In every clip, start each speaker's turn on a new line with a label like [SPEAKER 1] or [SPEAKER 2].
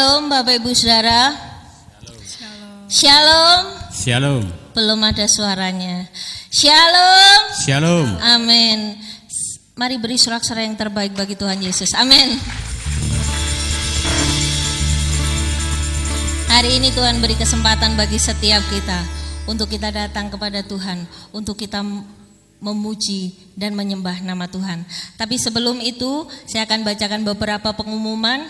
[SPEAKER 1] Shalom Bapak Ibu Saudara.
[SPEAKER 2] Shalom.
[SPEAKER 1] Shalom.
[SPEAKER 3] Shalom.
[SPEAKER 1] Belum ada suaranya. Shalom.
[SPEAKER 3] Shalom.
[SPEAKER 1] Amin. Mari beri sorak-sorai yang terbaik bagi Tuhan Yesus. Amin. Hari ini Tuhan beri kesempatan bagi setiap kita untuk kita datang kepada Tuhan, untuk kita memuji dan menyembah nama Tuhan. Tapi sebelum itu saya akan bacakan beberapa pengumuman.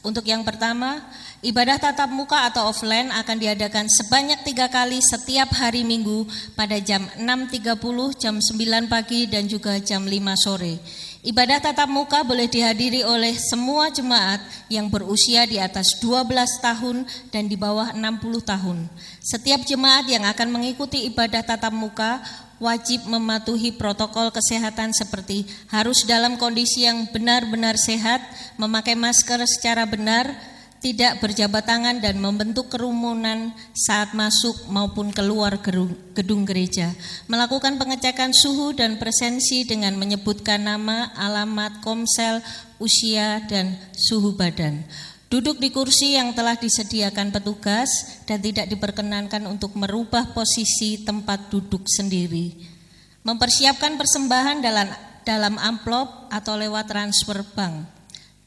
[SPEAKER 1] Untuk yang pertama, ibadah tatap muka atau offline akan diadakan sebanyak 3 kali setiap hari Minggu pada jam 6.30, jam 9 pagi dan juga jam 5 sore. Ibadah tatap muka boleh dihadiri oleh semua jemaat yang berusia di atas 12 tahun dan di bawah 60 tahun. Setiap jemaat yang akan mengikuti ibadah tatap muka wajib mematuhi protokol kesehatan seperti harus dalam kondisi yang benar-benar sehat, memakai masker secara benar, tidak berjabat tangan dan membentuk kerumunan saat masuk maupun keluar gedung gereja. Melakukan pengecekan suhu dan presensi dengan menyebutkan nama, alamat, komsel, usia, dan suhu badan. Duduk di kursi yang telah disediakan petugas dan tidak diperkenankan untuk merubah posisi tempat duduk sendiri. Mempersiapkan persembahan dalam amplop atau lewat transfer bank.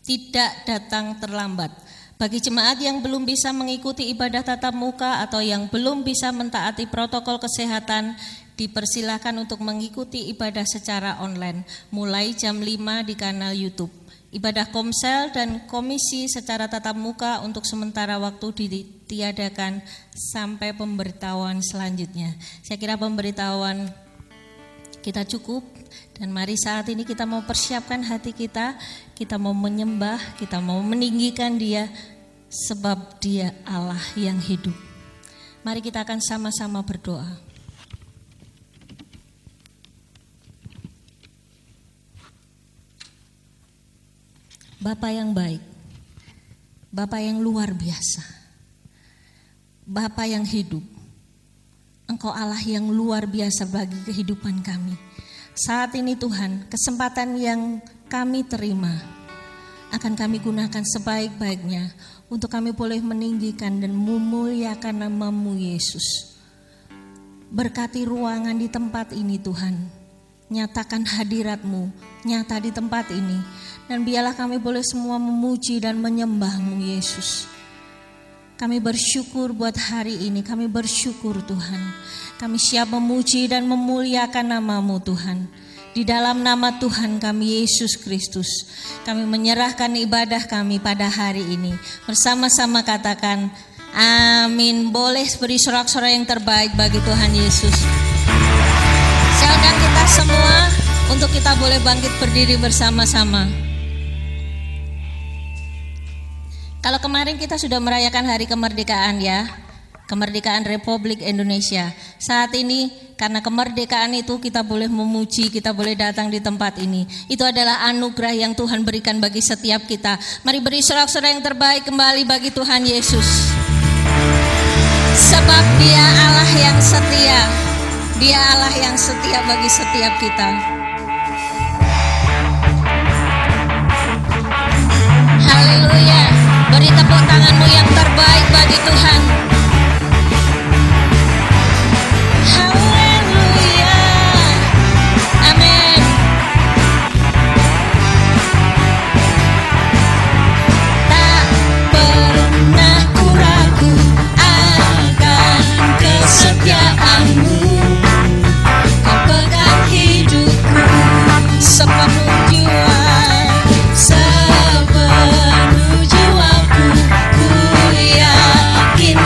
[SPEAKER 1] Tidak datang terlambat. Bagi jemaat yang belum bisa mengikuti ibadah tatap muka atau yang belum bisa mentaati protokol kesehatan, dipersilakan untuk mengikuti ibadah secara online mulai jam 5 di kanal YouTube. Ibadah komsel dan komisi secara tatap muka untuk sementara waktu ditiadakan sampai pemberitahuan selanjutnya. Saya kira pemberitahuan kita cukup dan mari saat ini kita mau persiapkan hati kita mau menyembah, kita mau meninggikan Dia sebab Dia Allah yang hidup. Mari kita akan sama-sama berdoa. Bapa yang baik, Bapa yang luar biasa, Bapa yang hidup, Engkau Allah yang luar biasa bagi kehidupan kami. Saat ini Tuhan, kesempatan yang kami terima akan kami gunakan sebaik-baiknya untuk kami boleh meninggikan dan memuliakan nama-Mu Yesus. Berkati ruangan di tempat ini Tuhan, nyatakan hadirat-Mu nyata di tempat ini. Dan biarlah kami boleh semua memuji dan menyembah-Mu Yesus. Kami bersyukur buat hari ini, kami bersyukur Tuhan. Kami siap memuji dan memuliakan nama-Mu Tuhan. Di dalam nama Tuhan kami Yesus Kristus, kami menyerahkan ibadah kami pada hari ini. Bersama-sama katakan amin. Boleh beri sorak-sorai yang terbaik bagi Tuhan Yesus. Saya undang kita semua untuk kita boleh bangkit berdiri bersama-sama. Kalau kemarin kita sudah merayakan hari kemerdekaan ya, kemerdekaan Republik Indonesia. Saat ini karena kemerdekaan itu kita boleh memuji, kita boleh datang di tempat ini. Itu adalah anugerah yang Tuhan berikan bagi setiap kita. Mari beri sorak-sorai yang terbaik kembali bagi Tuhan Yesus. Sebab Dia Allah yang setia, Dia Allah yang setia bagi setiap kita. Haleluya. Beri tepuk tanganmu yang terbaik bagi Tuhan. Haleluya. Amin. Tak pernah ku ragu akan kesetiaan-Mu. Kau pegang hidupku sepenuh jiwa. Sepenuh jiwaku ku yakin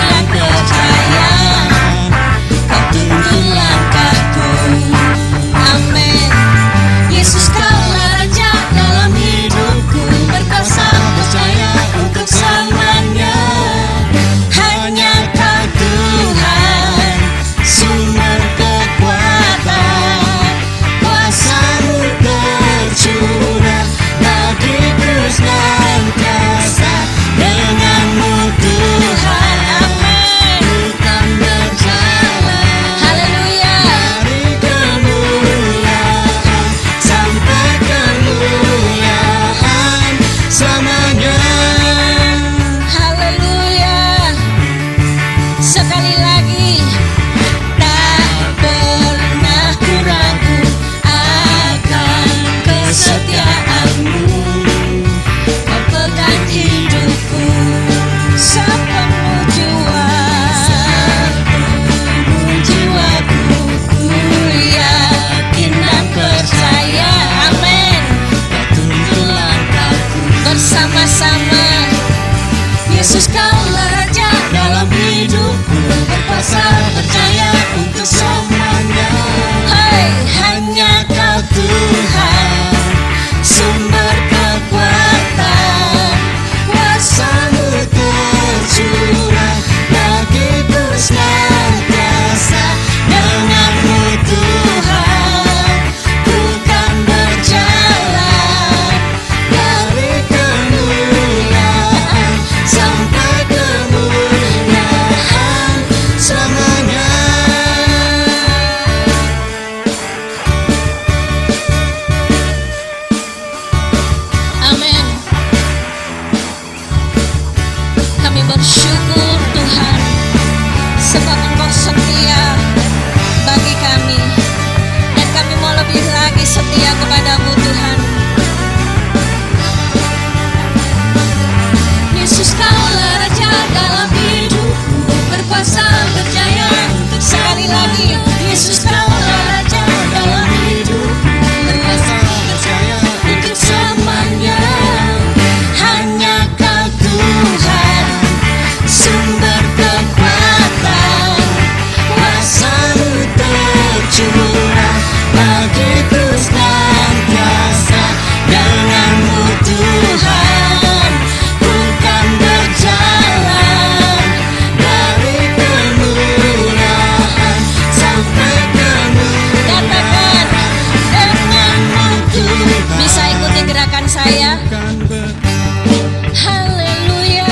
[SPEAKER 1] bersyukur Tuhan, sebab Engkau setia bagi kami, dan kami mau lebih lagi setia kepadamu Tuhan. Yesus, Kaulah Raja dalam hidupku, berkuasa berjaya untuk sekali lagi. Yesus, Kaulah Raja dalam hidupku, berkuasa berjaya untuk selamanya. Hanya Kau Tuhan, sumber kekuatan, kuasa-Mu tercurah bagiku senantiasa. Dengan-Mu Tuhan, ku kan berjalan dari kemurahan sampai kemuliaan. Dengan-Mu Tuhan, bisa ikuti gerakan saya. Haleluya.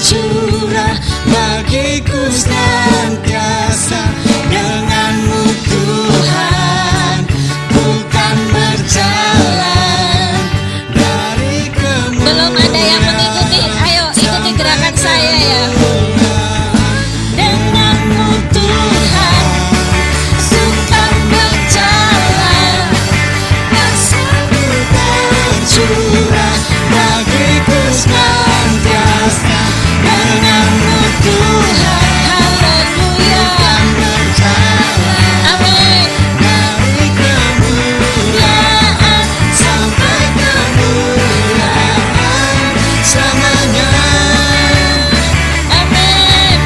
[SPEAKER 1] Tercurah bagiku senantiasa. Dengan-Mu Tuhan, ku kan berjalan dari kemuliaan. Belum ada yang mengikuti, ayo ikuti gerakan saya ya. Dengan-Mu Tuhan, ku kan berjalan, kuasa-Mu tercurah bagiku senantiasa. Dengan-Mu Tuhan, haleluya, kan berjalan, amin, dari kemuliaan sampai kemuliaan selamanya, amin.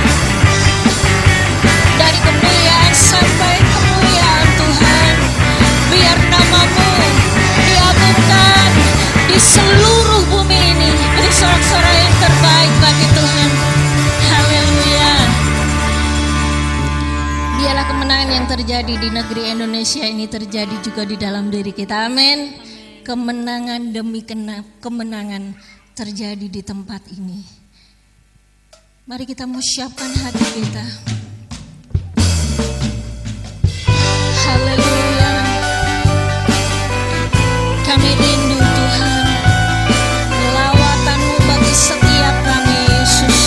[SPEAKER 1] Dari kemuliaan sampai kemuliaan Tuhan, biar nama-Mu diagungkan di seluruh bumi ini. Beri sorak-sorai yang terbaik bagi Tuhan. Haleluya. Biarlah kemenangan yang terjadi di negeri Indonesia ini terjadi juga di dalam diri kita. Amin. Kemenangan demi kemenangan terjadi di tempat ini. Mari kita siapkan hati kita. Haleluya. Kami rindu Tuhan, lawatan-Mu bagi setiap kami Yesus.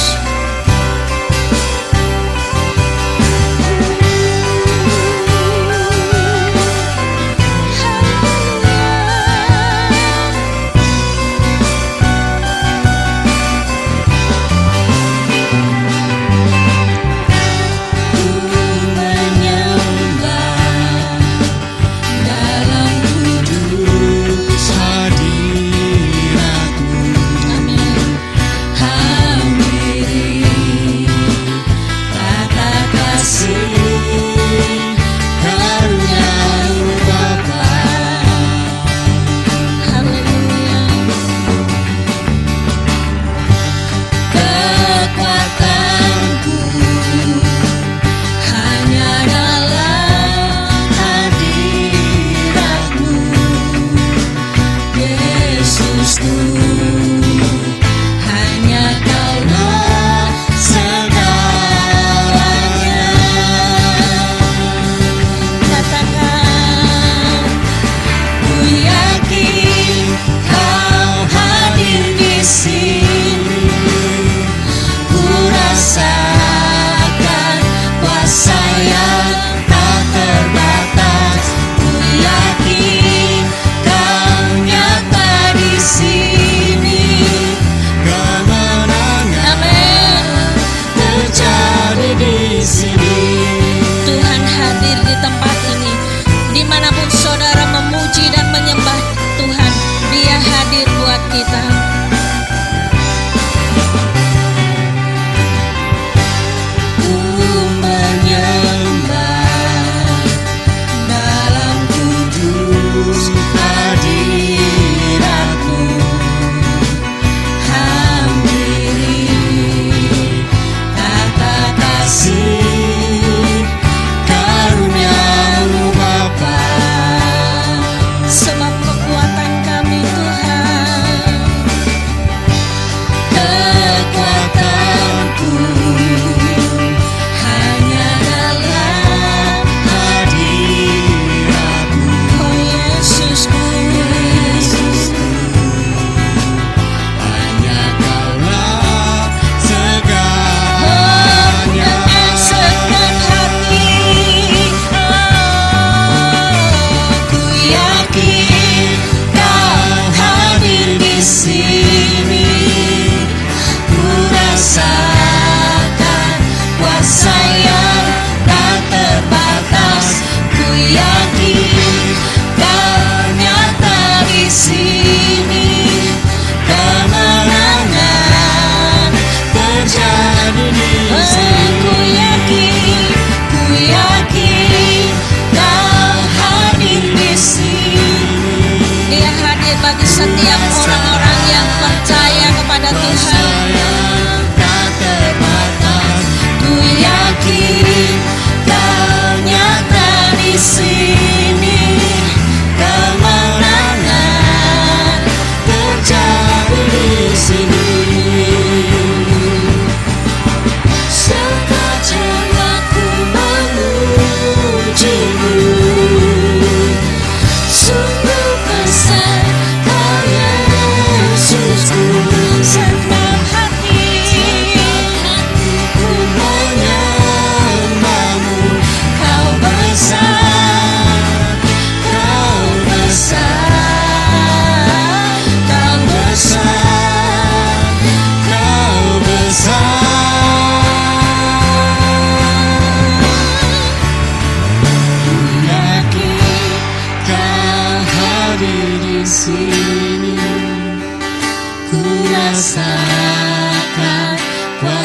[SPEAKER 1] Karunia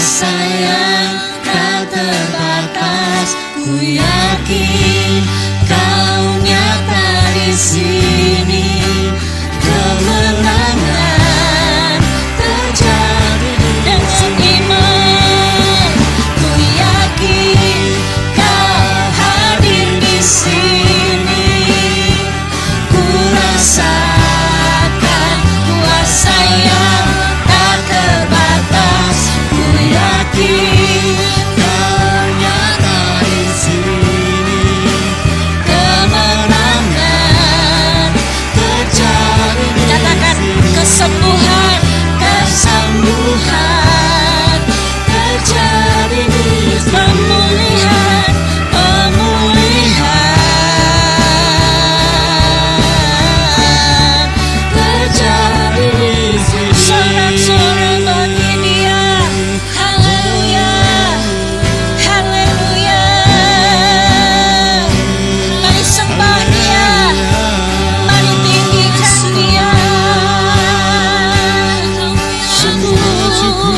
[SPEAKER 1] kuasa yang tak terbatas. Ku yakin Kau nyata di sini. Kemenangan terjadi dengan iman. Ku yakin Kau hadir di sini. Ku rasakan kuasa yang tak terbatas. Ku yakin Kau nyata di sini. Kemenangan terjadi di katakan sini. Kesembuhan, kesembuhan terjadi di sini. Pemulihan, pemulihan terjadi di sini. Sorak-sorak bagi Dia. Haleluya, haleluya. Mari sembah Dia, mari tinggikan Dia. Syukur, syukur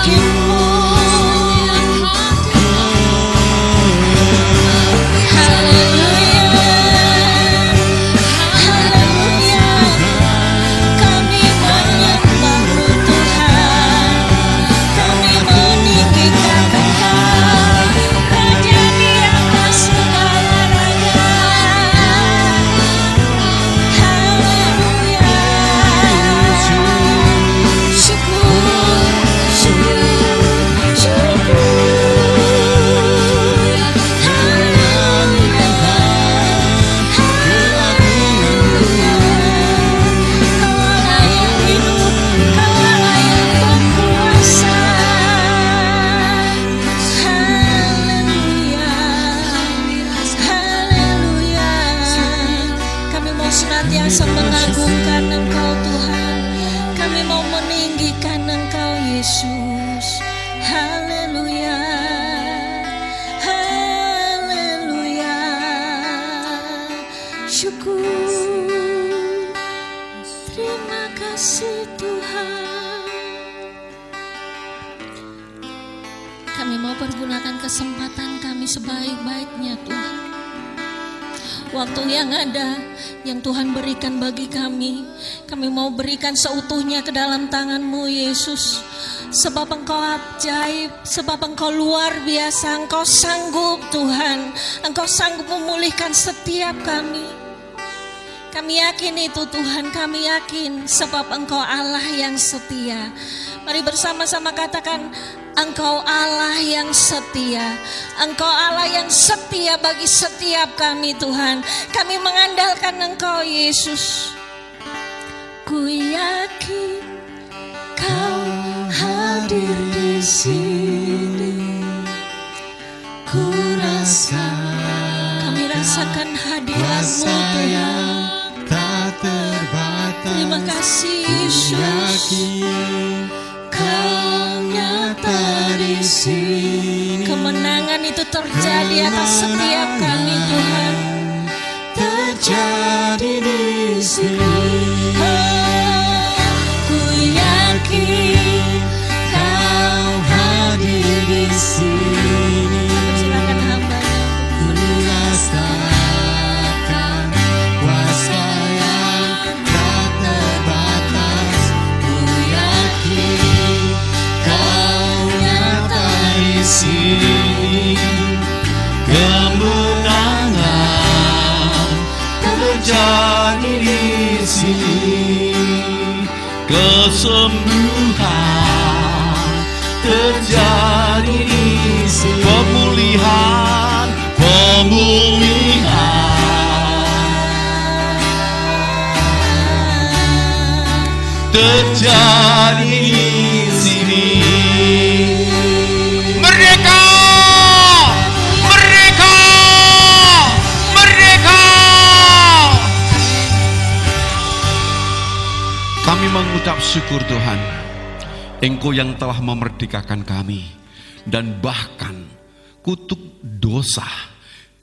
[SPEAKER 1] bagimu. Haleluya, haleluya. Kami menyembah-Mu Tuhan, kami meninggikan Engkau, Raja di atas segala raja. Haleluya, syukur, syukur, syukur. Haleluya, haleluya. Kau Allah yang hidup, Kau Allah yang berkuasa. Haleluya, haleluya. Kami mau senantiasa mengagungkan Engkau Tuhan. Kami mau meninggikan Engkau Yesus. Haleluya, haleluya. Syukur, terima kasih Tuhan. Kami mau pergunakan kesempatan kami sebaik-baiknya Tuhan. Waktu yang ada, yang Tuhan berikan bagi kami mau berikan seutuhnya ke dalam tangan-Mu Yesus. Sebab Engkau ajaib, sebab Engkau luar biasa, Engkau sanggup Tuhan. Engkau sanggup memulihkan setiap kami. Kami yakin itu Tuhan, kami yakin sebab Engkau Allah yang setia. Mari bersama-sama katakan, Engkau Allah yang setia. Engkau Allah yang setia bagi setiap kami Tuhan. Kami mengandalkan Engkau Yesus. Ku yakin Kau hadir di sini. Ku kami rasakan hadirat-Mu Tuhan.
[SPEAKER 3] Tak terbatas.
[SPEAKER 1] Terima kasih Yesus. Kau nyata di sini. Kemenangan itu terjadi atas setiap kami Tuhan.
[SPEAKER 3] Terjadi di sini.
[SPEAKER 1] Oh, ku yakin
[SPEAKER 3] Kau hadir di sini.
[SPEAKER 1] silakan hamba-Nya.
[SPEAKER 3] Ku rasakan kuasa yang tak terbatas. Ku yakin Kau nyata di sini. Kemenangan terjadi di sini. Kesembuhan terjadi di sini. Pemulihan, terjadi di sini. Merdeka! Merdeka! Merdeka! Kami mengucap syukur Tuhan, Engkau yang telah memerdekakan kami, dan bahkan kutuk dosa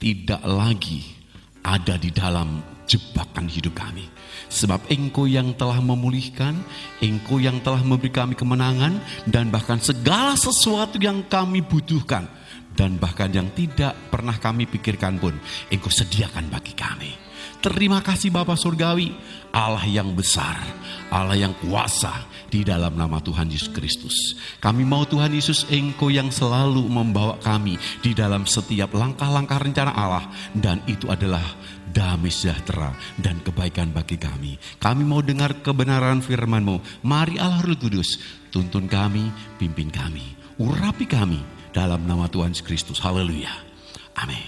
[SPEAKER 3] tidak lagi ada di dalam jebakan hidup kami. Sebab Engkau yang telah memulihkan, Engkau yang telah memberi kami kemenangan, dan bahkan segala sesuatu yang kami butuhkan, dan bahkan yang tidak pernah kami pikirkan pun, Engkau sediakan bagi kami. Terima kasih Bapa Surgawi, Allah yang besar, Allah yang kuasa, di dalam nama Tuhan Yesus Kristus. Kami mau Tuhan Yesus, Engkau yang selalu membawa kami di dalam setiap langkah-langkah rencana Allah, dan itu adalah damai sejahtera dan kebaikan bagi kami. Kami mau dengar kebenaran firman-Mu. Mari Allah Roh Kudus, tuntun kami, pimpin kami, urapi kami dalam nama Tuhan Yesus Kristus. Haleluya. Amin.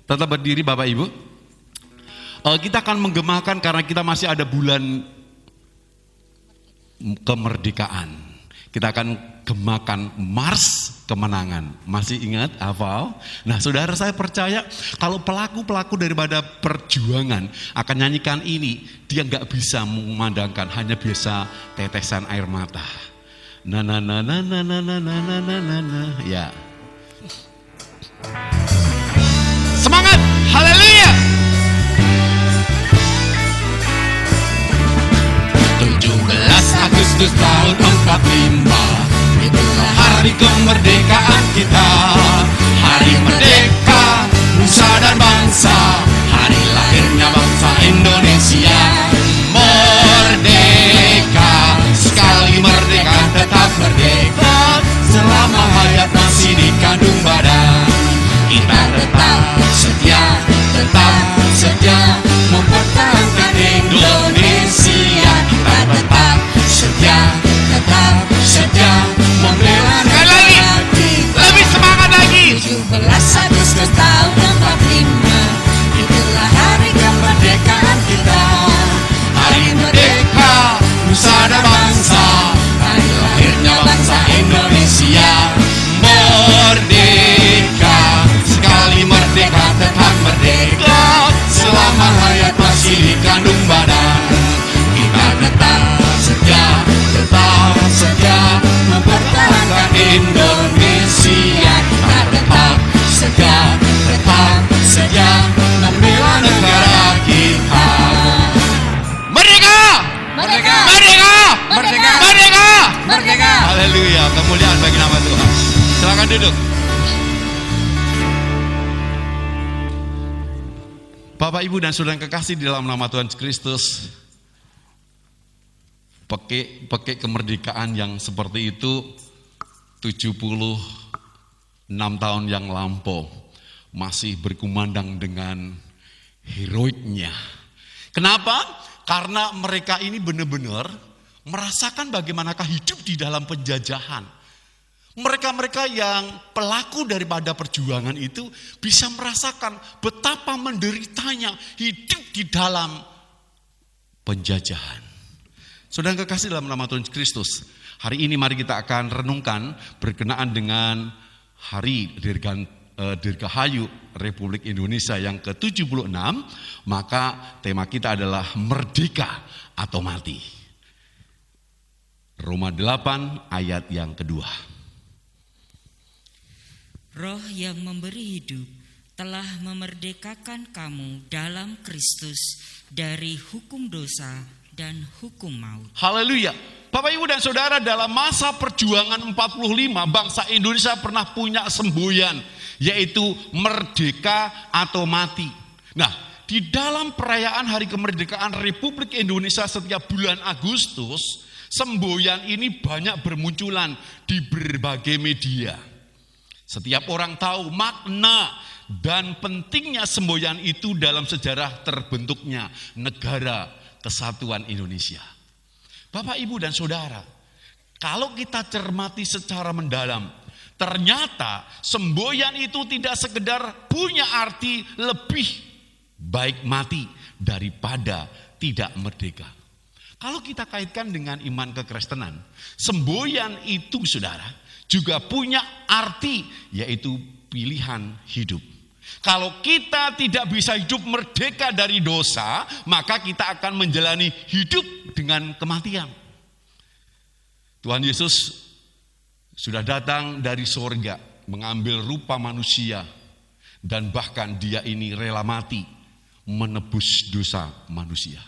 [SPEAKER 3] Tetap berdiri Bapak Ibu. Kita akan menggemakan karena kita masih ada bulan kemerdekaan. Kita akan gemakan Mars Kemenangan. Masih ingat, hafal? Nah saudara, saya percaya kalau pelaku-pelaku daripada perjuangan akan nyanyikan ini, dia gak bisa memandangkan, hanya biasa tetesan air mata. Na na na na na na na na na na na. Ya. Semangat, haleluya. 17 Agustus tahun 45, itulah hari kemerdekaan kita. Hari merdeka, nusa dan bangsa, hari lahirnya bangsa Indonesia. Merdeka, sekali merdeka tetap merdeka. Selama hayat masih dikandung badan, kita tetap setia mempertahankan Indonesia. Kita tetap setia membela negara kita. Lebih semangat lagi.
[SPEAKER 2] 17 Agustus tahun 45, itulah hari kemerdekaan kita.
[SPEAKER 3] Hari merdeka, nusa dan bangsa, hari lahirnya bangsa Indonesia. Merdeka, sekali merdeka tetap merdeka. Selama hayat masih dikandung badan, kita tetap setia mempertahankan Indonesia. Kita tetap setia membela negara kita. Merdeka!
[SPEAKER 2] Merdeka!
[SPEAKER 3] Merdeka!
[SPEAKER 2] Merdeka!
[SPEAKER 3] Merdeka!
[SPEAKER 2] Merdeka!
[SPEAKER 3] Haleluya, kemuliaan bagi nama Tuhan. Silakan duduk. Bapak, Ibu, dan saudara yang kekasih di dalam nama Tuhan Kristus, pekik kemerdekaan yang seperti itu 76 tahun yang lampau masih berkumandang dengan heroiknya. Kenapa? Karena mereka ini benar-benar merasakan bagaimanakah hidup di dalam penjajahan. Mereka-mereka yang pelaku daripada perjuangan itu bisa merasakan betapa menderitanya hidup di dalam penjajahan. Saudara kekasih dalam nama Tuhan Kristus, hari ini mari kita akan renungkan berkenaan dengan Hari Dirgahayu Republik Indonesia yang ke-76, maka tema kita adalah merdeka atau mati. Roma 8 ayat yang kedua.
[SPEAKER 4] Roh yang memberi hidup telah memerdekakan kamu dalam Kristus dari hukum dosa dan hukum maut.
[SPEAKER 3] Haleluya. Bapak, Ibu, dan saudara, dalam masa perjuangan 45 bangsa Indonesia pernah punya semboyan, yaitu merdeka atau mati. Nah, di dalam perayaan Hari Kemerdekaan Republik Indonesia setiap bulan Agustus, semboyan ini banyak bermunculan di berbagai media. Setiap orang tahu makna dan pentingnya semboyan itu dalam sejarah terbentuknya negara Kesatuan Indonesia. Bapak, Ibu, dan saudara, kalau kita cermati secara mendalam, ternyata semboyan itu tidak sekedar punya arti lebih baik mati daripada tidak merdeka. Kalau kita kaitkan dengan iman kekristenan, semboyan itu, saudara, juga punya arti, yaitu pilihan hidup. Kalau kita tidak bisa hidup merdeka dari dosa, maka kita akan menjalani hidup dengan kematian. Tuhan Yesus sudah datang dari sorga, mengambil rupa manusia, dan bahkan dia ini rela mati menebus dosa manusia.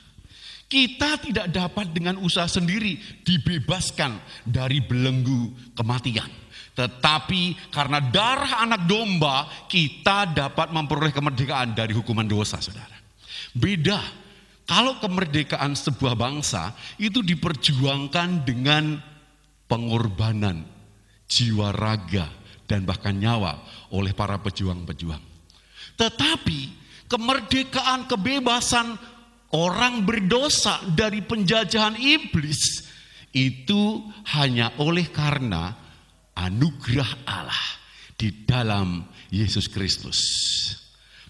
[SPEAKER 3] Kita tidak dapat dengan usaha sendiri dibebaskan dari belenggu kematian. Tetapi karena darah anak domba, kita dapat memperoleh kemerdekaan dari hukuman dosa, saudara. Beda, kalau kemerdekaan sebuah bangsa itu diperjuangkan dengan pengorbanan jiwa, raga, dan bahkan nyawa oleh para pejuang-pejuang. Tetapi kemerdekaan, kebebasan orang berdosa dari penjajahan iblis itu hanya oleh karena anugerah Allah di dalam Yesus Kristus.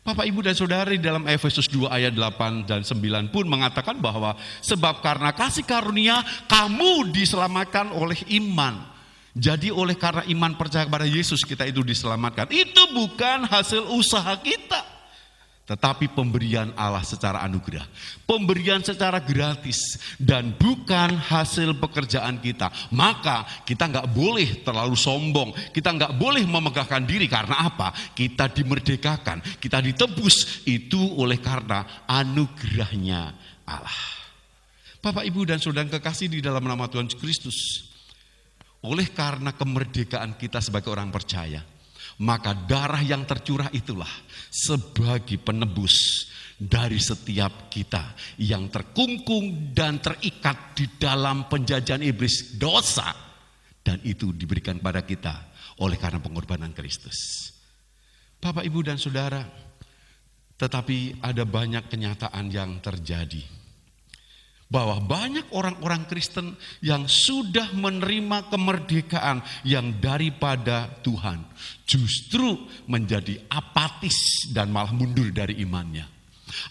[SPEAKER 3] Bapak, Ibu, dan Saudara, di dalam Efesus 2 ayat 8 dan 9 pun mengatakan bahwa sebab karena kasih karunia kamu diselamatkan oleh iman. Jadi oleh karena iman percaya kepada Yesus kita itu diselamatkan. Itu bukan hasil usaha kita, tetapi pemberian Allah secara anugerah. Pemberian secara gratis dan bukan hasil pekerjaan kita. Maka kita nggak boleh terlalu sombong. Kita nggak boleh memegahkan diri. Karena apa? Kita dimerdekakan, kita ditebus itu oleh karena anugerahnya Allah. Bapak, Ibu, dan Saudara kekasih di dalam nama Tuhan Kristus, oleh karena kemerdekaan kita sebagai orang percaya, maka darah yang tercurah itulah sebagai penebus dari setiap kita yang terkungkung dan terikat di dalam penjajahan iblis dosa, dan itu diberikan kepada kita oleh karena pengorbanan Kristus. Bapak, Ibu, dan Saudara, tetapi ada banyak kenyataan yang terjadi, bahwa banyak orang-orang Kristen yang sudah menerima kemerdekaan yang daripada Tuhan justru menjadi apatis dan malah mundur dari imannya.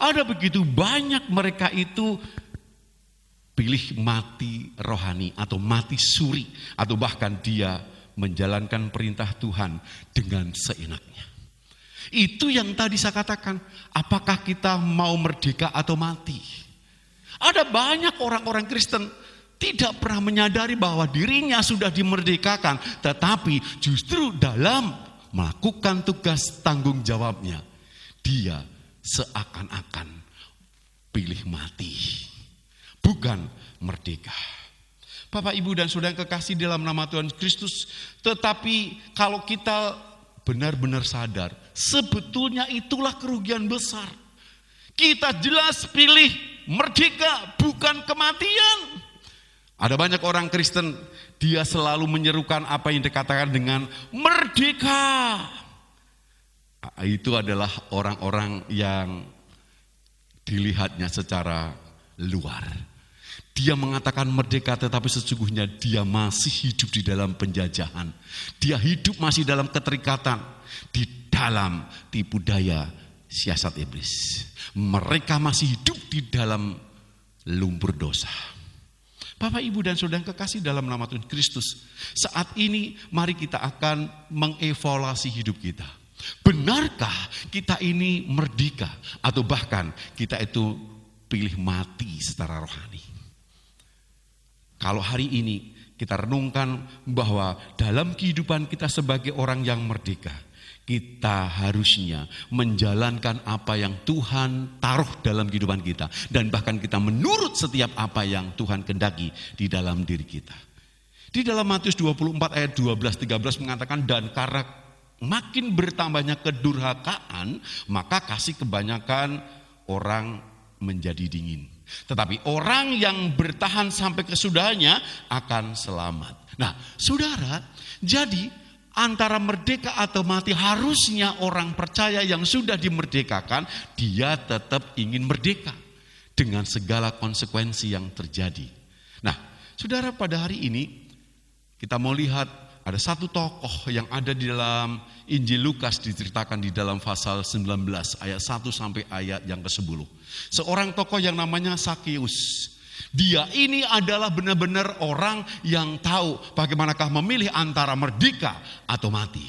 [SPEAKER 3] Ada begitu banyak mereka itu pilih mati rohani atau mati suri, atau bahkan dia menjalankan perintah Tuhan dengan seenaknya. Itu yang tadi saya katakan, apakah kita mau merdeka atau mati? Ada banyak orang-orang Kristen tidak pernah menyadari bahwa dirinya sudah dimerdekakan, tetapi justru dalam melakukan tugas tanggung jawabnya, dia seakan-akan pilih mati, bukan merdeka. Bapak, Ibu, dan Saudara kekasih dalam nama Tuhan Kristus, tetapi kalau kita benar-benar sadar, sebetulnya itulah kerugian besar. Kita jelas pilih merdeka, bukan kematian. Ada banyak orang Kristen, dia selalu menyerukan apa yang dikatakan dengan merdeka. Itu adalah orang-orang yang dilihatnya secara luar. Dia mengatakan merdeka, tetapi sesungguhnya dia masih hidup di dalam penjajahan. Dia hidup masih dalam keterikatan, di dalam tipu daya siasat iblis. Mereka masih hidup di dalam lumpur dosa. Bapak, Ibu, dan Saudara kekasih dalam nama Tuhan Kristus, saat ini mari kita akan mengevaluasi hidup kita. Benarkah kita ini merdeka, atau bahkan kita itu pilih mati secara rohani? Kalau hari ini kita renungkan bahwa dalam kehidupan kita sebagai orang yang merdeka, kita harusnya menjalankan apa yang Tuhan taruh dalam kehidupan kita, dan bahkan kita menurut setiap apa yang Tuhan kehendaki di dalam diri kita. Di dalam Matius 24 ayat 12-13 mengatakan, dan karena makin bertambahnya kedurhakaan, maka kasih kebanyakan orang menjadi dingin. Tetapi orang yang bertahan sampai kesudahannya akan selamat. Nah, saudara, jadi antara merdeka atau mati, harusnya orang percaya yang sudah dimerdekakan, dia tetap ingin merdeka dengan segala konsekuensi yang terjadi. Nah, saudara, pada hari ini kita mau lihat ada satu tokoh yang ada di dalam Injil Lukas, diceritakan di dalam pasal 19 ayat 1 sampai ayat yang ke-10. Seorang tokoh yang namanya Sakeus. Dia ini adalah benar-benar orang yang tahu bagaimanakah memilih antara merdeka atau mati.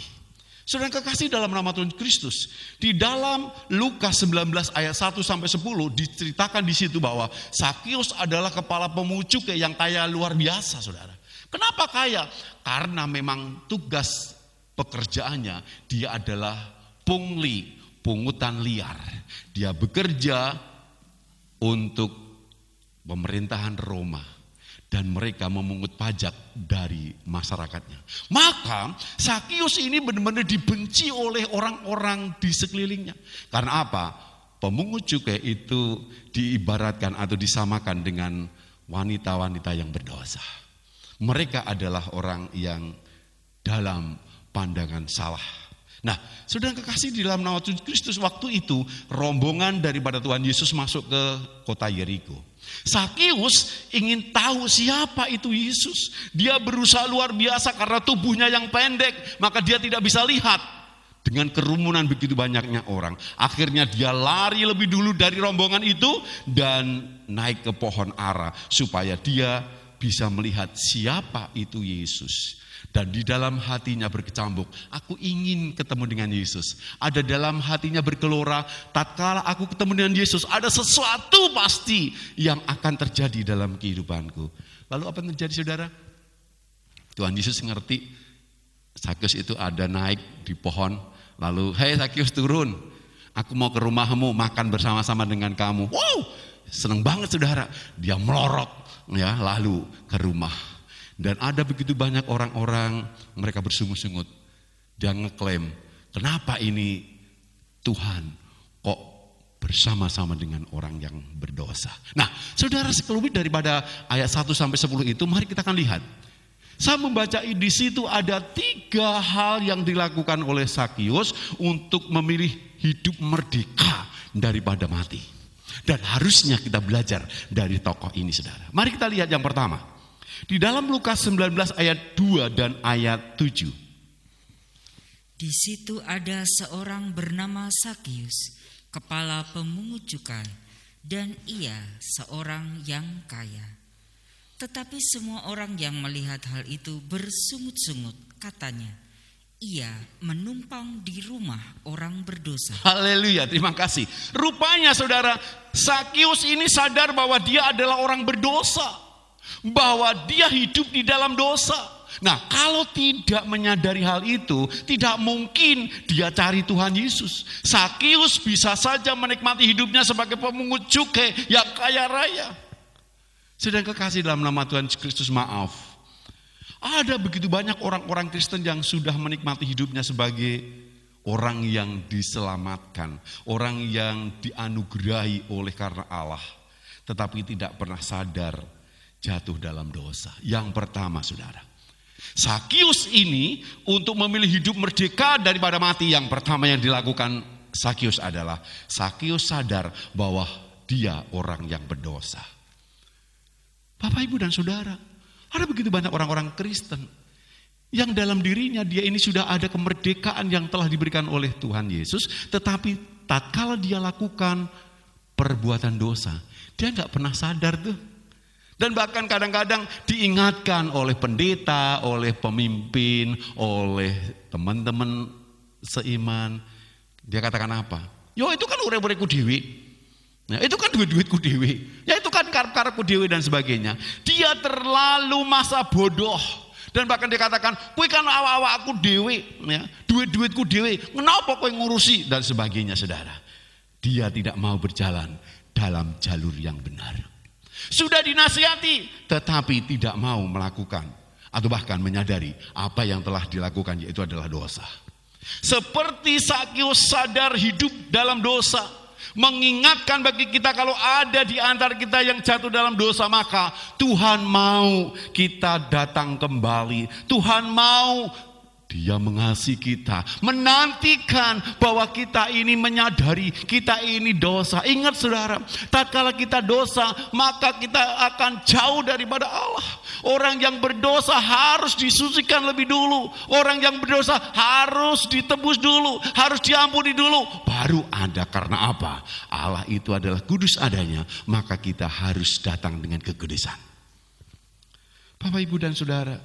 [SPEAKER 3] Saudara kekasih dalam nama Tuhan Kristus, di dalam Lukas 19 ayat 1 sampai 10 diceritakan di situ bahwa Sakeus adalah kepala pemucuk yang kaya luar biasa, saudara. Kenapa kaya? Karena memang tugas pekerjaannya dia adalah pungli, pungutan liar. Dia bekerja untuk pemerintahan Roma. Dan mereka memungut pajak dari masyarakatnya. Maka Sakius ini benar-benar dibenci oleh orang-orang di sekelilingnya. Karena apa? Pemungut cukai itu diibaratkan atau disamakan dengan wanita-wanita yang berdosa. Mereka adalah orang yang dalam pandangan salah. Nah, saudara kekasih, di dalam nama Tuhan Kristus, waktu itu rombongan daripada Tuhan Yesus masuk ke kota Yeriko. Sakius ingin tahu siapa itu Yesus. Dia berusaha luar biasa karena tubuhnya yang pendek, maka dia tidak bisa lihat. Dengan kerumunan begitu banyaknya orang, akhirnya dia lari lebih dulu dari rombongan itu dan naik ke pohon ara supaya dia bisa melihat siapa itu Yesus. Dan di dalam hatinya berkecambuk, aku ingin ketemu dengan Yesus. Ada dalam hatinya bergelora, tatkala aku ketemu dengan Yesus, ada sesuatu pasti yang akan terjadi dalam kehidupanku. Lalu apa yang terjadi, saudara? Tuhan Yesus ngerti Sakius itu ada naik di pohon. Lalu, hei Sakius, turun. Aku mau ke rumahmu makan bersama-sama dengan kamu. Wow, senang banget, saudara. Dia melorot, ya, lalu ke rumah. Dan ada begitu banyak orang-orang, mereka bersungut-sungut. Dia ngeklaim, kenapa ini Tuhan kok bersama-sama dengan orang yang berdosa. Nah, saudara, sekelumit daripada ayat 1-10 itu, mari kita akan lihat. Saya membaca di situ ada 3 hal yang dilakukan oleh Sakius untuk memilih hidup merdeka daripada mati. Dan harusnya kita belajar dari tokoh ini, saudara. Mari kita lihat yang pertama. Di dalam Lukas 19 ayat 2 dan ayat 7.
[SPEAKER 4] Di situ ada seorang bernama Sakius, kepala pemungut cukai, dan ia seorang yang kaya. Tetapi semua orang yang melihat hal itu bersungut-sungut, katanya, ia menumpang di rumah orang berdosa.
[SPEAKER 3] Haleluya, terima kasih. Rupanya, saudara, Sakius ini sadar bahwa dia adalah orang berdosa, bahwa dia hidup di dalam dosa. Nah, kalau tidak menyadari hal itu, tidak mungkin dia cari Tuhan Yesus. Sakius bisa saja menikmati hidupnya sebagai pemungut cukai yang kaya raya. Sedang kekasih dalam nama Tuhan Kristus, maaf, ada begitu banyak orang-orang Kristen yang sudah menikmati hidupnya sebagai orang yang diselamatkan, orang yang dianugerahi oleh karena Allah, tetapi tidak pernah sadar jatuh dalam dosa. Yang pertama, saudara, Sakius ini untuk memilih hidup merdeka daripada mati, yang pertama yang dilakukan Sakius adalah Sakius sadar bahwa dia orang yang berdosa. Bapak, Ibu, dan saudara, ada begitu banyak orang-orang Kristen yang dalam dirinya dia ini sudah ada kemerdekaan yang telah diberikan oleh Tuhan Yesus, tetapi tatkala dia lakukan perbuatan dosa, dia nggak pernah sadar tuh. Dan bahkan kadang-kadang diingatkan oleh pendeta, oleh pemimpin, oleh teman-teman seiman. Dia katakan apa? Yo, itu kan urip-uripku dewi. Ya, itu kan duit-duitku dewi. Ya, itu kan karep-karepku dewi dan sebagainya. Dia terlalu masa bodoh. Dan bahkan dia katakan, kuwi kan awak-awak aku dewi, ya, duit-duitku dewi. Kenapa kowe ngurusi dan sebagainya, saudara? Dia tidak mau berjalan dalam jalur yang benar. Sudah dinasihati, tetapi tidak mau melakukan atau bahkan menyadari apa yang telah dilakukan, yaitu adalah dosa. Seperti Sakius sadar hidup dalam dosa, mengingatkan bagi kita kalau ada di antara kita yang jatuh dalam dosa, maka Tuhan mau kita datang kembali. Tuhan mau Dia mengasihi kita, menantikan bahwa kita ini menyadari kita ini dosa. Ingat, saudara, tatkala kita dosa, maka kita akan jauh daripada Allah. Orang yang berdosa harus disucikan lebih dulu. Orang yang berdosa harus ditebus dulu, harus diampuni dulu. Baru ada, karena apa? Allah itu adalah kudus adanya, maka kita harus datang dengan kekudusan. Bapak, Ibu, dan saudara,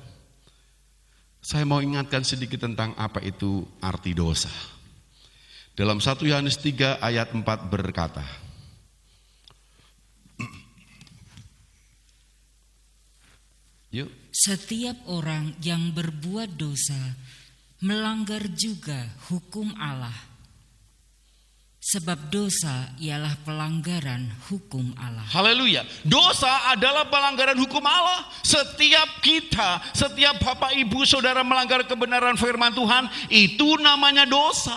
[SPEAKER 3] saya mau ingatkan sedikit tentang apa itu arti dosa. Dalam 1 Yohanes 3 ayat 4 berkata, yuk.
[SPEAKER 4] Setiap orang yang berbuat dosa melanggar juga hukum Allah. Sebab dosa ialah pelanggaran hukum Allah.
[SPEAKER 3] Haleluya. Dosa adalah pelanggaran hukum Allah. Setiap kita, setiap Bapak Ibu Saudara melanggar kebenaran firman Tuhan, itu namanya dosa.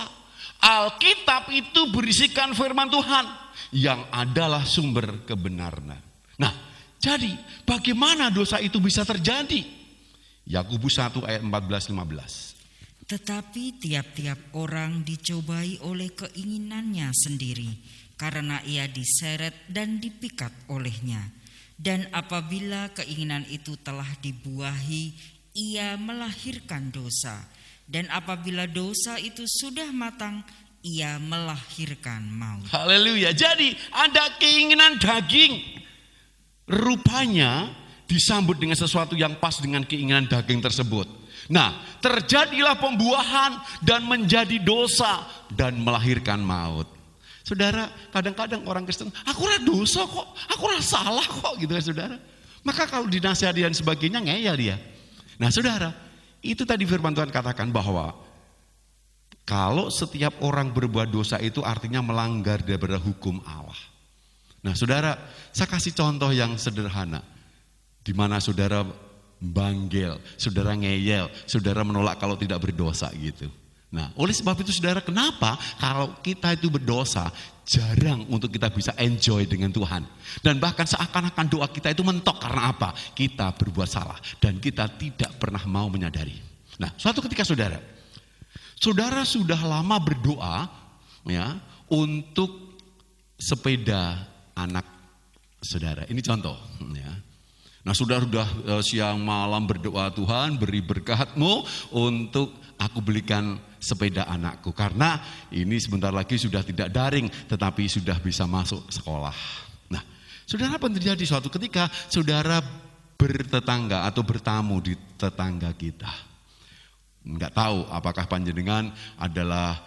[SPEAKER 3] Alkitab itu berisikan firman Tuhan yang adalah sumber kebenaran. Nah, jadi bagaimana dosa itu bisa terjadi? Yakobus 1 ayat 14-15.
[SPEAKER 4] Tetapi tiap-tiap orang dicobai oleh keinginannya sendiri, karena ia diseret dan dipikat olehnya. Dan apabila keinginan itu telah dibuahi, ia melahirkan dosa. Dan apabila dosa itu sudah matang, ia melahirkan maut.
[SPEAKER 3] Haleluya. Jadi ada keinginan daging. Rupanya disambut dengan sesuatu yang pas dengan keinginan daging tersebut. Nah, terjadilah pembuahan dan menjadi dosa dan melahirkan maut. Saudara, kadang-kadang orang Kristen, aku ora dosa kok, aku ora salah kok gitu ya saudara. Maka kalau dinasihati dan sebagainya ngeyel dia. Nah saudara, itu tadi firman Tuhan katakan bahwa kalau setiap orang berbuat dosa itu artinya melanggar daripada hukum Allah. Nah saudara, saya kasih contoh yang sederhana. Di mana saudara banggel, saudara ngeyel, saudara menolak kalau tidak berdosa gitu. Nah, oleh sebab itu saudara, kenapa kalau kita itu berdosa jarang untuk kita bisa enjoy dengan Tuhan. Dan bahkan seakan-akan doa kita itu mentok karena apa? Kita berbuat salah dan kita tidak pernah mau menyadari. Nah, suatu ketika saudara sudah lama berdoa ya untuk sepeda anak saudara. Ini contoh ya. Nah sudah siang malam berdoa, Tuhan beri berkat-Mu untuk aku belikan sepeda anakku. Karena ini sebentar lagi sudah tidak daring tetapi sudah bisa masuk sekolah. Nah saudara, apa yang terjadi suatu ketika saudara bertetangga atau bertamu di tetangga kita. Enggak tahu apakah panjenengan adalah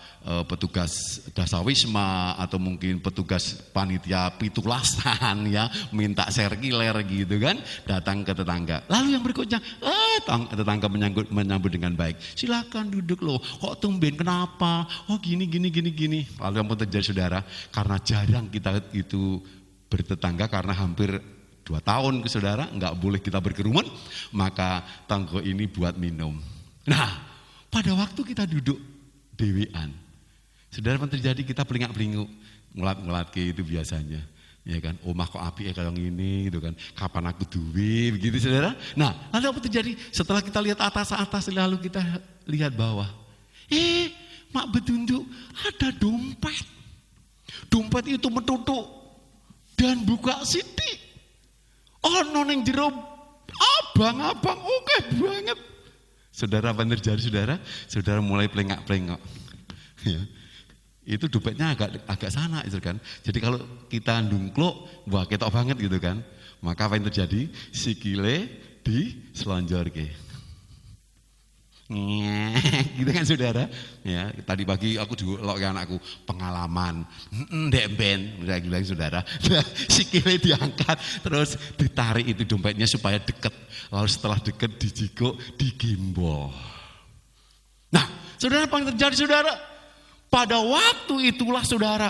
[SPEAKER 3] petugas dasawisma atau mungkin petugas panitia pitulasan ya, minta serkiler gitu kan, datang ke tetangga. Lalu yang berikutnya, tetangga menyambut dengan baik. Silakan duduk loh. Kok tumben kenapa? Oh gini. Lalu yang pun terjadi saudara, karena jarang kita itu bertetangga karena hampir 2 tahun ke saudara enggak boleh kita berkerumun, maka tangga ini buat minum. Nah, pada waktu kita duduk dewean, saudara apa terjadi? Kita pelingak-pelinguk, ngelat-ngelat ke itu biasanya, ya kan? Omah kok api kayak gini, gitu kan? Kapan aku duwe, begitu saudara? Nah, lalu apa terjadi? Setelah kita lihat atas, lalu kita lihat bawah. Mak betunduk, ada dompet. Dompet itu metutuk dan buka sidik. Ono ning jero abang-abang oke banget. Saudara, apa yang terjadi saudara? Saudara mulai pelengak-pelengok. Ya. Itu dompetnya agak sana itu kan. Jadi kalau kita ndungkluk, wah ketok banget gitu kan. Maka apa yang terjadi? Sikile diselonjorke. Gitu kan saudara. Ya, tadi pagi aku juga ke anakku pengalaman. Ndek ben, udah bilang saudara. Sikile diangkat terus ditarik itu dompetnya supaya deket. Lalu setelah deket dijikuk, digembol. Nah, saudara, apa yang terjadi saudara? Pada waktu itulah saudara,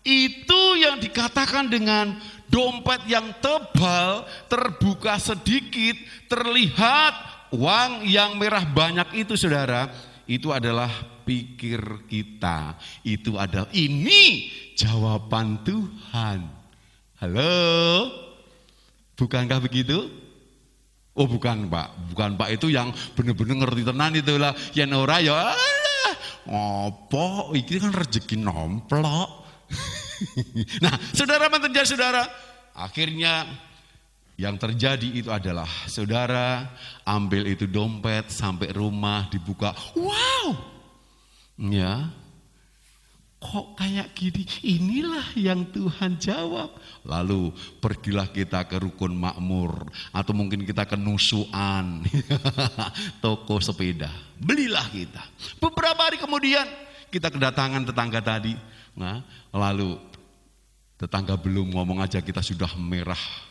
[SPEAKER 3] itu yang dikatakan dengan dompet yang tebal, terbuka sedikit, terlihat uang yang merah banyak itu saudara, itu adalah pikir kita. Itu adalah ini jawaban Tuhan. Halo? Bukankah begitu? Oh bukan Pak, itu yang benar-benar ngerti tenan itulah. Yang ora ya alah, ngopo, ini kan rezeki nomplok. Nah saudara, apa terjadi saudara? Akhirnya yang terjadi itu adalah saudara ambil itu dompet sampai rumah dibuka. Wow, ya kok kayak gini, inilah yang Tuhan jawab. Lalu pergilah kita ke rukun makmur atau mungkin kita ke nusuan toko sepeda, belilah kita. Beberapa hari kemudian kita kedatangan tetangga tadi. Nah, lalu tetangga belum ngomong aja kita sudah merah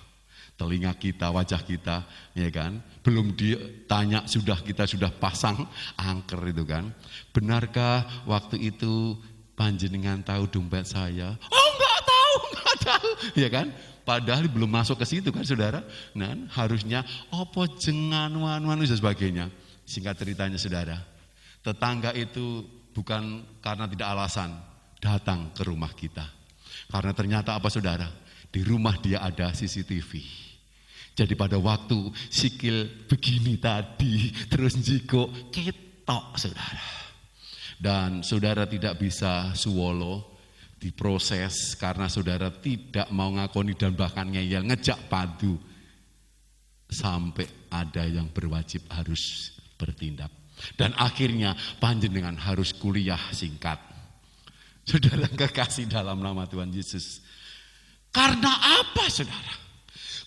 [SPEAKER 3] telinga kita, wajah kita, ya kan? Belum ditanya kita sudah pasang angker itu kan. Benarkah waktu itu panjenengan tahu dompet saya? Oh enggak tahu. Ya kan? Padahal belum masuk ke situ kan saudara. Nah harusnya opo jengan wan dan sebagainya. Singkat ceritanya saudara, tetangga itu bukan karena tidak alasan datang ke rumah kita. Karena ternyata apa saudara? Di rumah dia ada CCTV. Jadi pada waktu sikil begini tadi terus jiko ketok saudara. Dan saudara tidak bisa suwolo diproses karena saudara tidak mau ngakoni dan bahkan ngeyel ngejak padu sampai ada yang berwajib harus bertindak. Dan akhirnya panjenengan harus kuliah singkat. Saudara kekasih dalam nama Tuhan Yesus. Karena apa saudara?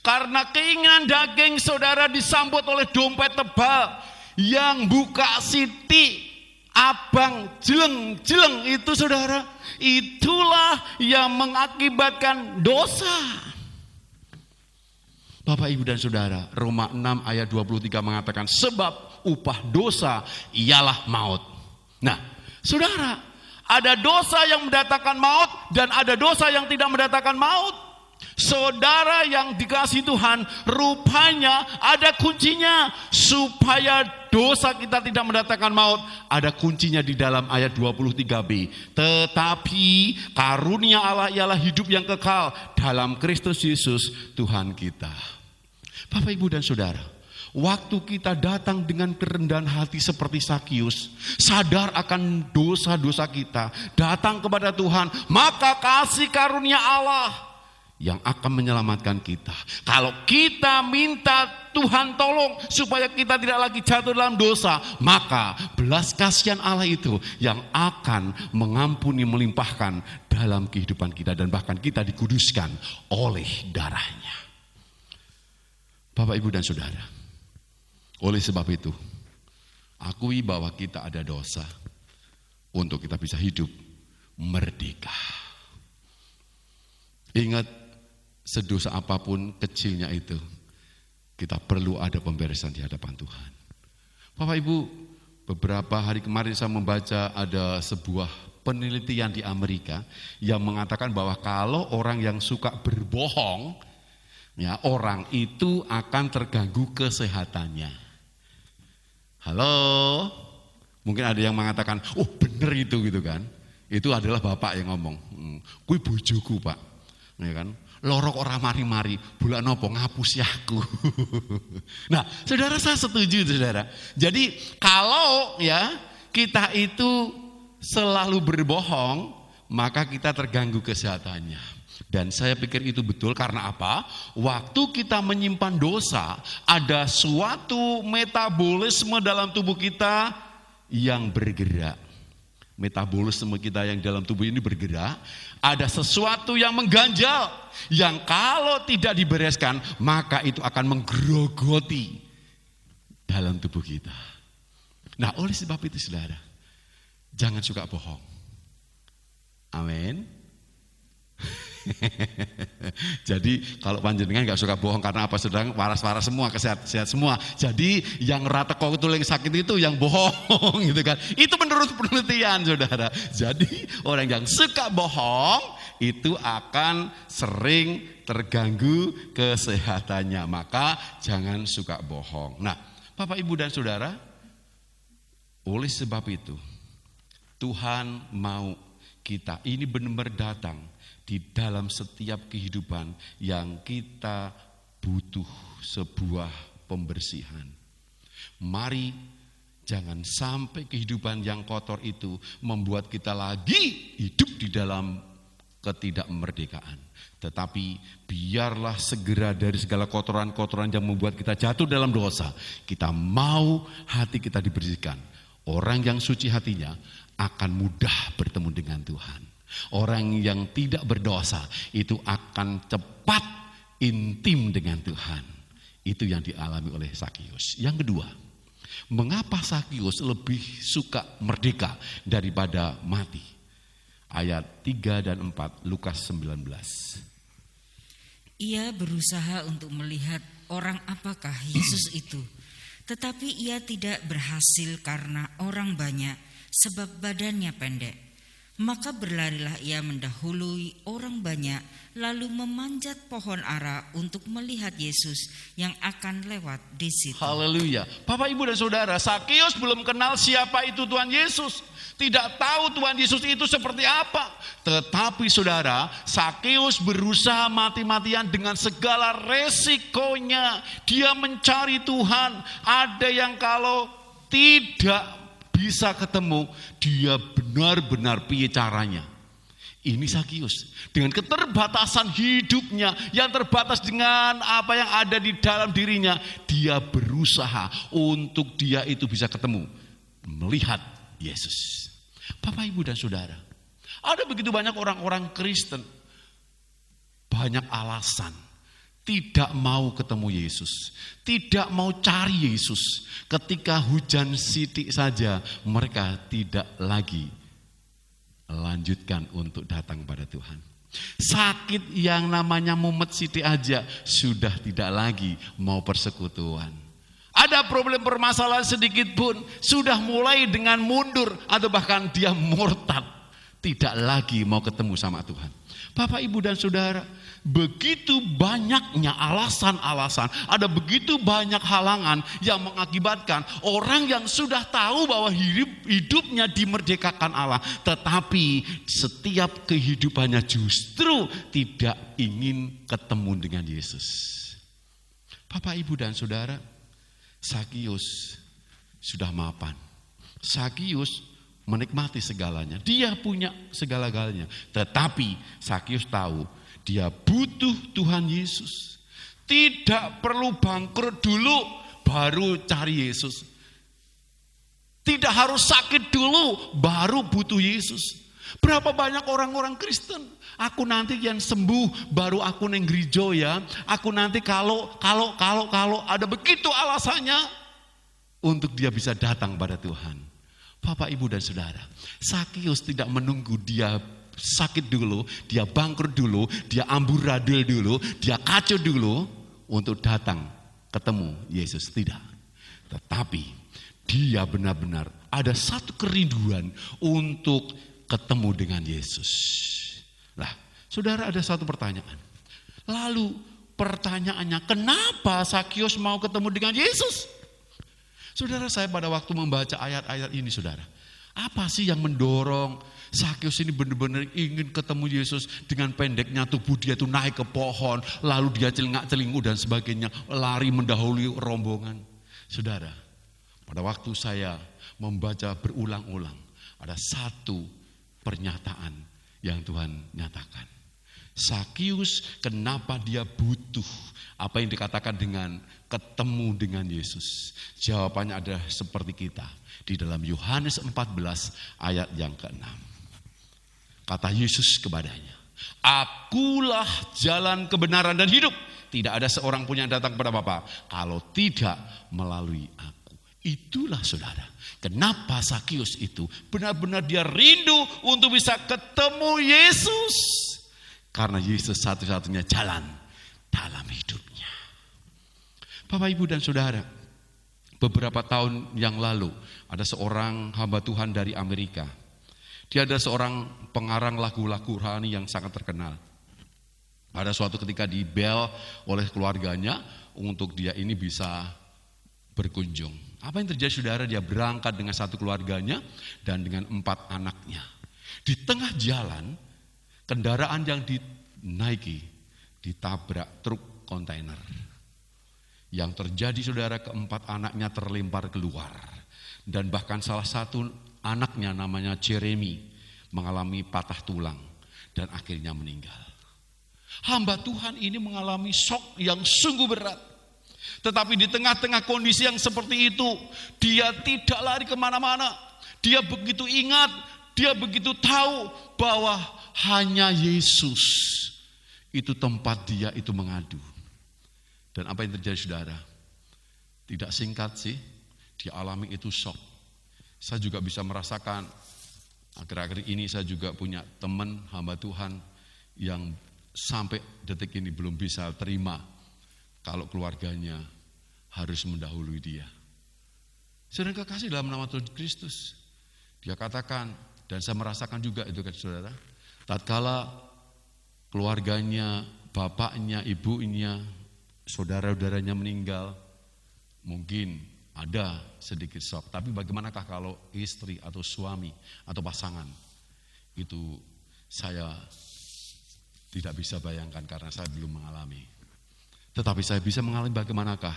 [SPEAKER 3] Karena keinginan daging saudara disambut oleh dompet tebal yang buka siti abang jeleng-jeleng itu saudara. Itulah yang mengakibatkan dosa. Bapak Ibu dan Saudara, Roma 6 ayat 23 mengatakan sebab upah dosa ialah maut. Nah, saudara, ada dosa yang mendatangkan maut dan ada dosa yang tidak mendatangkan maut. Saudara yang dikasihi Tuhan, rupanya ada kuncinya supaya dosa kita tidak mendatangkan maut. Ada kuncinya di dalam ayat 23b. Tetapi karunia Allah ialah hidup yang kekal dalam Kristus Yesus Tuhan kita. Bapak Ibu dan Saudara, waktu kita datang dengan kerendahan hati seperti Sakius, sadar akan dosa-dosa kita, datang kepada Tuhan, maka kasih karunia Allah yang akan menyelamatkan kita. Kalau kita minta Tuhan tolong supaya kita tidak lagi jatuh dalam dosa, maka belas kasihan Allah itu yang akan mengampuni, melimpahkan dalam kehidupan kita dan bahkan kita dikuduskan oleh darahnya. Bapak Ibu dan Saudara, oleh sebab itu akui bahwa kita ada dosa untuk kita bisa hidup merdeka. Ingat, sedosa apapun kecilnya itu, kita perlu ada pemberesan di hadapan Tuhan. Bapak Ibu, beberapa hari kemarin saya membaca ada sebuah penelitian di Amerika yang mengatakan bahwa kalau orang yang suka berbohong, ya orang itu akan terganggu kesehatannya. Halo, mungkin ada yang mengatakan, oh bener itu gitu kan? Itu adalah bapak yang ngomong, kui bojoku pak, ya kan? Lorok ora mari-mari, bulan nopo ngapusi aku. Nah, saudara saya setuju saudara. Jadi kalau ya kita itu selalu berbohong, maka kita terganggu kesehatannya. Dan saya pikir itu betul karena apa? Waktu kita menyimpan dosa, ada suatu metabolisme dalam tubuh kita yang bergerak. Metabolisme kita yang dalam tubuh ini bergerak, ada sesuatu yang mengganjal, yang kalau tidak dibereskan, maka itu akan menggerogoti dalam tubuh kita. Nah, oleh sebab itu saudara, jangan suka bohong. Amin. Jadi kalau panjenengan gak suka bohong karena apa saudara, waras-waras semua, sehat semua. Jadi yang rata kok itu yang sakit itu yang bohong gitu kan. Itu menurut penelitian saudara. Jadi orang yang suka bohong itu akan sering terganggu kesehatannya. Maka jangan suka bohong. Nah, Bapak Ibu dan Saudara, oleh sebab itu Tuhan mau kita ini benar-benar datang di dalam setiap kehidupan yang kita butuh sebuah pembersihan. Mari jangan sampai kehidupan yang kotor itu membuat kita lagi hidup di dalam ketidakmerdekaan. Tetapi biarlah segera dari segala kotoran-kotoran yang membuat kita jatuh dalam dosa, kita mau hati kita dibersihkan. Orang yang suci hatinya akan mudah bertemu dengan Tuhan. Orang yang tidak berdosa itu akan cepat intim dengan Tuhan. Itu yang dialami oleh Sakius. Yang kedua, mengapa Sakius lebih suka merdeka daripada mati? Ayat 3 dan 4 Lukas 19.
[SPEAKER 4] Ia berusaha untuk melihat orang apakah Yesus itu, tetapi ia tidak berhasil karena orang banyak sebab badannya pendek. Maka berlarilah ia mendahului orang banyak, lalu memanjat pohon ara untuk melihat Yesus yang akan lewat di situ.
[SPEAKER 3] Haleluya. Bapak, Ibu, dan Saudara, Sakeus belum kenal siapa itu Tuhan Yesus. Tidak tahu Tuhan Yesus itu seperti apa. Tetapi Saudara, Sakeus berusaha mati-matian dengan segala resikonya. Dia mencari Tuhan. Ada yang kalau tidak bisa ketemu, dia benar-benar piye caranya. Ini Sakeus dengan keterbatasan hidupnya yang terbatas dengan apa yang ada di dalam dirinya, dia berusaha untuk dia itu bisa ketemu, melihat Yesus. Bapak, Ibu, dan Saudara, ada begitu banyak orang-orang Kristen banyak alasan tidak mau ketemu Yesus, tidak mau cari Yesus. Ketika hujan sidik saja, mereka tidak lagi lanjutkan untuk datang pada Tuhan. Sakit yang namanya mumet sidik aja sudah tidak lagi mau persekutuan. Ada problem permasalahan sedikit pun sudah mulai dengan mundur atau bahkan dia murtad, tidak lagi mau ketemu sama Tuhan. Bapak, Ibu, dan Saudara, begitu banyaknya alasan-alasan, ada begitu banyak halangan yang mengakibatkan orang yang sudah tahu bahwa hidupnya dimerdekakan Allah, tetapi setiap kehidupannya justru tidak ingin ketemu dengan Yesus. Bapak, Ibu, dan Saudara, Sakeus sudah mapan. Sakeus menikmati segalanya. Dia punya segala-galanya. Tetapi Sakeus tahu dia butuh Tuhan Yesus. Tidak perlu bangkrut dulu baru cari Yesus. Tidak harus sakit dulu baru butuh Yesus. Berapa banyak orang-orang Kristen, aku nanti yang sembuh baru aku neng gereja ya. Aku nanti kalau ada begitu alasannya untuk dia bisa datang pada Tuhan. Bapak, Ibu, dan Saudara, Sakeus tidak menunggu dia sakit dulu, dia bangkrut dulu, dia amburadul dulu, dia kacau dulu untuk datang ketemu Yesus. Tidak. Tetapi dia benar-benar ada satu kerinduan untuk ketemu dengan Yesus. Nah, Saudara, ada satu pertanyaan. Lalu pertanyaannya, kenapa Sakeus mau ketemu dengan Yesus? Saudara, saya pada waktu membaca ayat-ayat ini, Saudara, apa sih yang mendorong Sakeus ini benar-benar ingin ketemu Yesus? Dengan pendeknya tubuh dia itu naik ke pohon, lalu dia celingak-celingu dan sebagainya, lari mendahului rombongan. Saudara, pada waktu saya membaca berulang-ulang, ada satu pernyataan yang Tuhan nyatakan. Sakeus, kenapa dia butuh apa yang dikatakan dengan ketemu dengan Yesus? Jawabannya adalah seperti kita di dalam Yohanes 14 ayat yang ke-6. Kata Yesus kepadanya, akulah jalan, kebenaran, dan hidup. Tidak ada seorang pun yang datang kepada Bapa kalau tidak melalui aku. Itulah, Saudara, kenapa Sakeus itu benar-benar dia rindu untuk bisa ketemu Yesus. Karena Yesus satu-satunya jalan dalam hidupnya. Bapak, Ibu, dan Saudara, beberapa tahun yang lalu ada seorang hamba Tuhan dari Amerika. Dia adalah seorang pengarang lagu-lagu rohani yang sangat terkenal. Pada suatu ketika dibel oleh keluarganya untuk dia ini bisa berkunjung. Apa yang terjadi, Saudara? Dia berangkat dengan satu keluarganya dan dengan 4 anaknya. Di tengah jalan, kendaraan yang dinaiki ditabrak truk kontainer. Yang terjadi, Saudara, ke-4 anaknya terlempar keluar. Dan bahkan salah satu anaknya namanya Jeremy mengalami patah tulang dan akhirnya meninggal. Hamba Tuhan ini mengalami shock yang sungguh berat. Tetapi di tengah-tengah kondisi yang seperti itu, dia tidak lari kemana-mana. Dia begitu ingat, dia begitu tahu bahwa hanya Yesus itu tempat dia itu mengadu. Dan apa yang terjadi, Saudara? Tidak singkat sih, dia alami itu shock. Saya juga bisa merasakan, akhir-akhir ini saya juga punya teman hamba Tuhan yang sampai detik ini belum bisa terima kalau keluarganya harus mendahului dia. Sedang kekasih dalam nama Tuhan Kristus, dia katakan Dan saya merasakan juga itu kan saudara. Tatkala keluarganya, bapaknya, ibunya, saudara-saudaranya meninggal, mungkin ada sedikit shock. Tapi bagaimanakah kalau istri atau suami atau pasangan? Itu saya tidak bisa bayangkan karena saya belum mengalami. Tetapi saya bisa mengalami bagaimanakah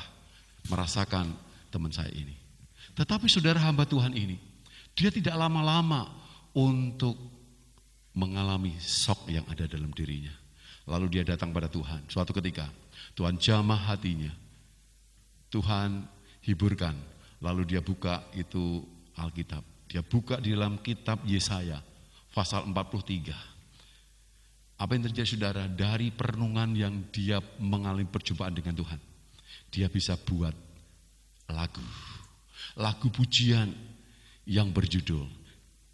[SPEAKER 3] merasakan teman saya ini. Tetapi saudara hamba Tuhan ini, dia tidak lama-lama untuk mengalami shock yang ada dalam dirinya. Lalu dia datang pada Tuhan. Suatu ketika Tuhan jamah hatinya, Tuhan hiburkan. Lalu dia buka itu Alkitab. Dia buka di dalam kitab Yesaya pasal 43. Apa yang terjadi saudara? Dari perenungan yang dia mengalami perjumpaan dengan Tuhan, dia bisa buat lagu pujian yang berjudul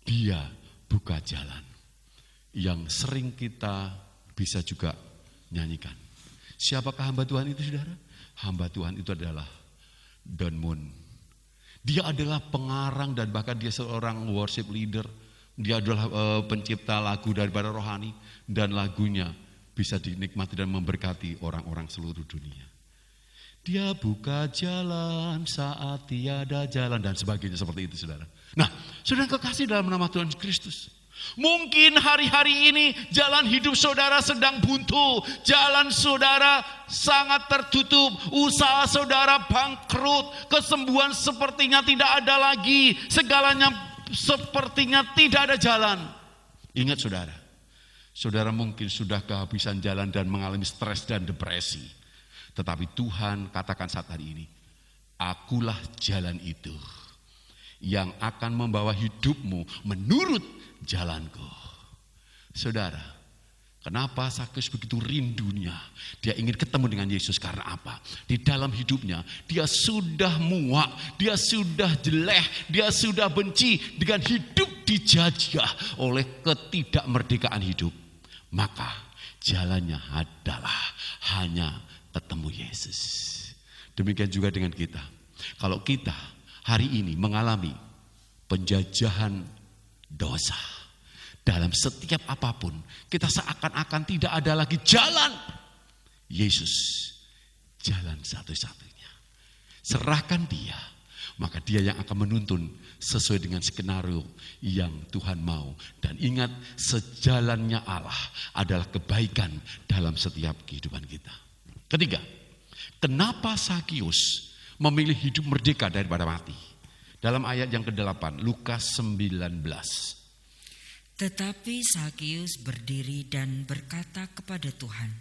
[SPEAKER 3] Dia Buka Jalan, yang sering kita bisa juga nyanyikan. Siapakah hamba Tuhan itu saudara? Hamba Tuhan itu adalah Don Moon. Dia adalah pengarang dan bahkan dia seorang worship leader. Dia adalah pencipta lagu daripada rohani, dan lagunya bisa dinikmati dan memberkati orang-orang seluruh dunia. Dia buka jalan saat tiada jalan dan sebagainya seperti itu saudara. Nah, saudara kekasih dalam nama Tuhan Kristus, mungkin hari-hari ini jalan hidup saudara sedang buntu, jalan saudara sangat tertutup, usaha saudara bangkrut, kesembuhan sepertinya tidak ada lagi, segalanya sepertinya tidak ada jalan. Ingat saudara, saudara mungkin sudah kehabisan jalan dan mengalami stres dan depresi. Tetapi Tuhan katakan saat hari ini, akulah jalan itu yang akan membawa hidupmu menurut jalanku. Saudara, kenapa Sakeus begitu rindunya? Dia ingin ketemu dengan Yesus karena apa? Di dalam hidupnya dia sudah muak, dia sudah jelek, dia sudah benci dengan hidup dijajah oleh ketidakmerdekaan hidup. Maka jalannya adalah hanya ketemu Yesus. Demikian juga dengan kita. Kalau kita hari ini mengalami penjajahan dosa dalam setiap apapun, kita seakan-akan tidak ada lagi jalan. Yesus jalan satu-satunya. Serahkan dia, maka dia yang akan menuntun sesuai dengan skenario yang Tuhan mau. Dan ingat, sejalannya Allah adalah kebaikan dalam setiap kehidupan kita. Ketiga, kenapa Sakeus memilih hidup merdeka daripada mati? Dalam ayat yang ke-8, Lukas 19.
[SPEAKER 4] Tetapi Sakeus berdiri dan berkata kepada Tuhan,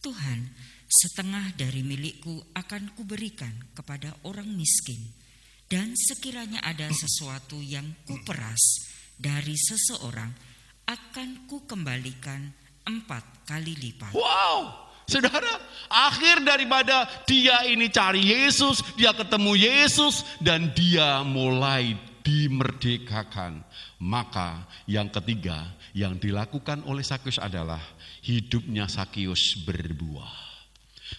[SPEAKER 4] Tuhan, setengah dari milikku akan kuberikan kepada orang miskin, dan sekiranya ada sesuatu yang kuperas dari seseorang, akan kukembalikan 4 kali lipat.
[SPEAKER 3] Wow! Saudara, akhir daripada dia ini cari Yesus, dia ketemu Yesus, dan dia mulai dimerdekakan. Maka yang ketiga yang dilakukan oleh Sakeus adalah hidupnya Sakeus berbuah.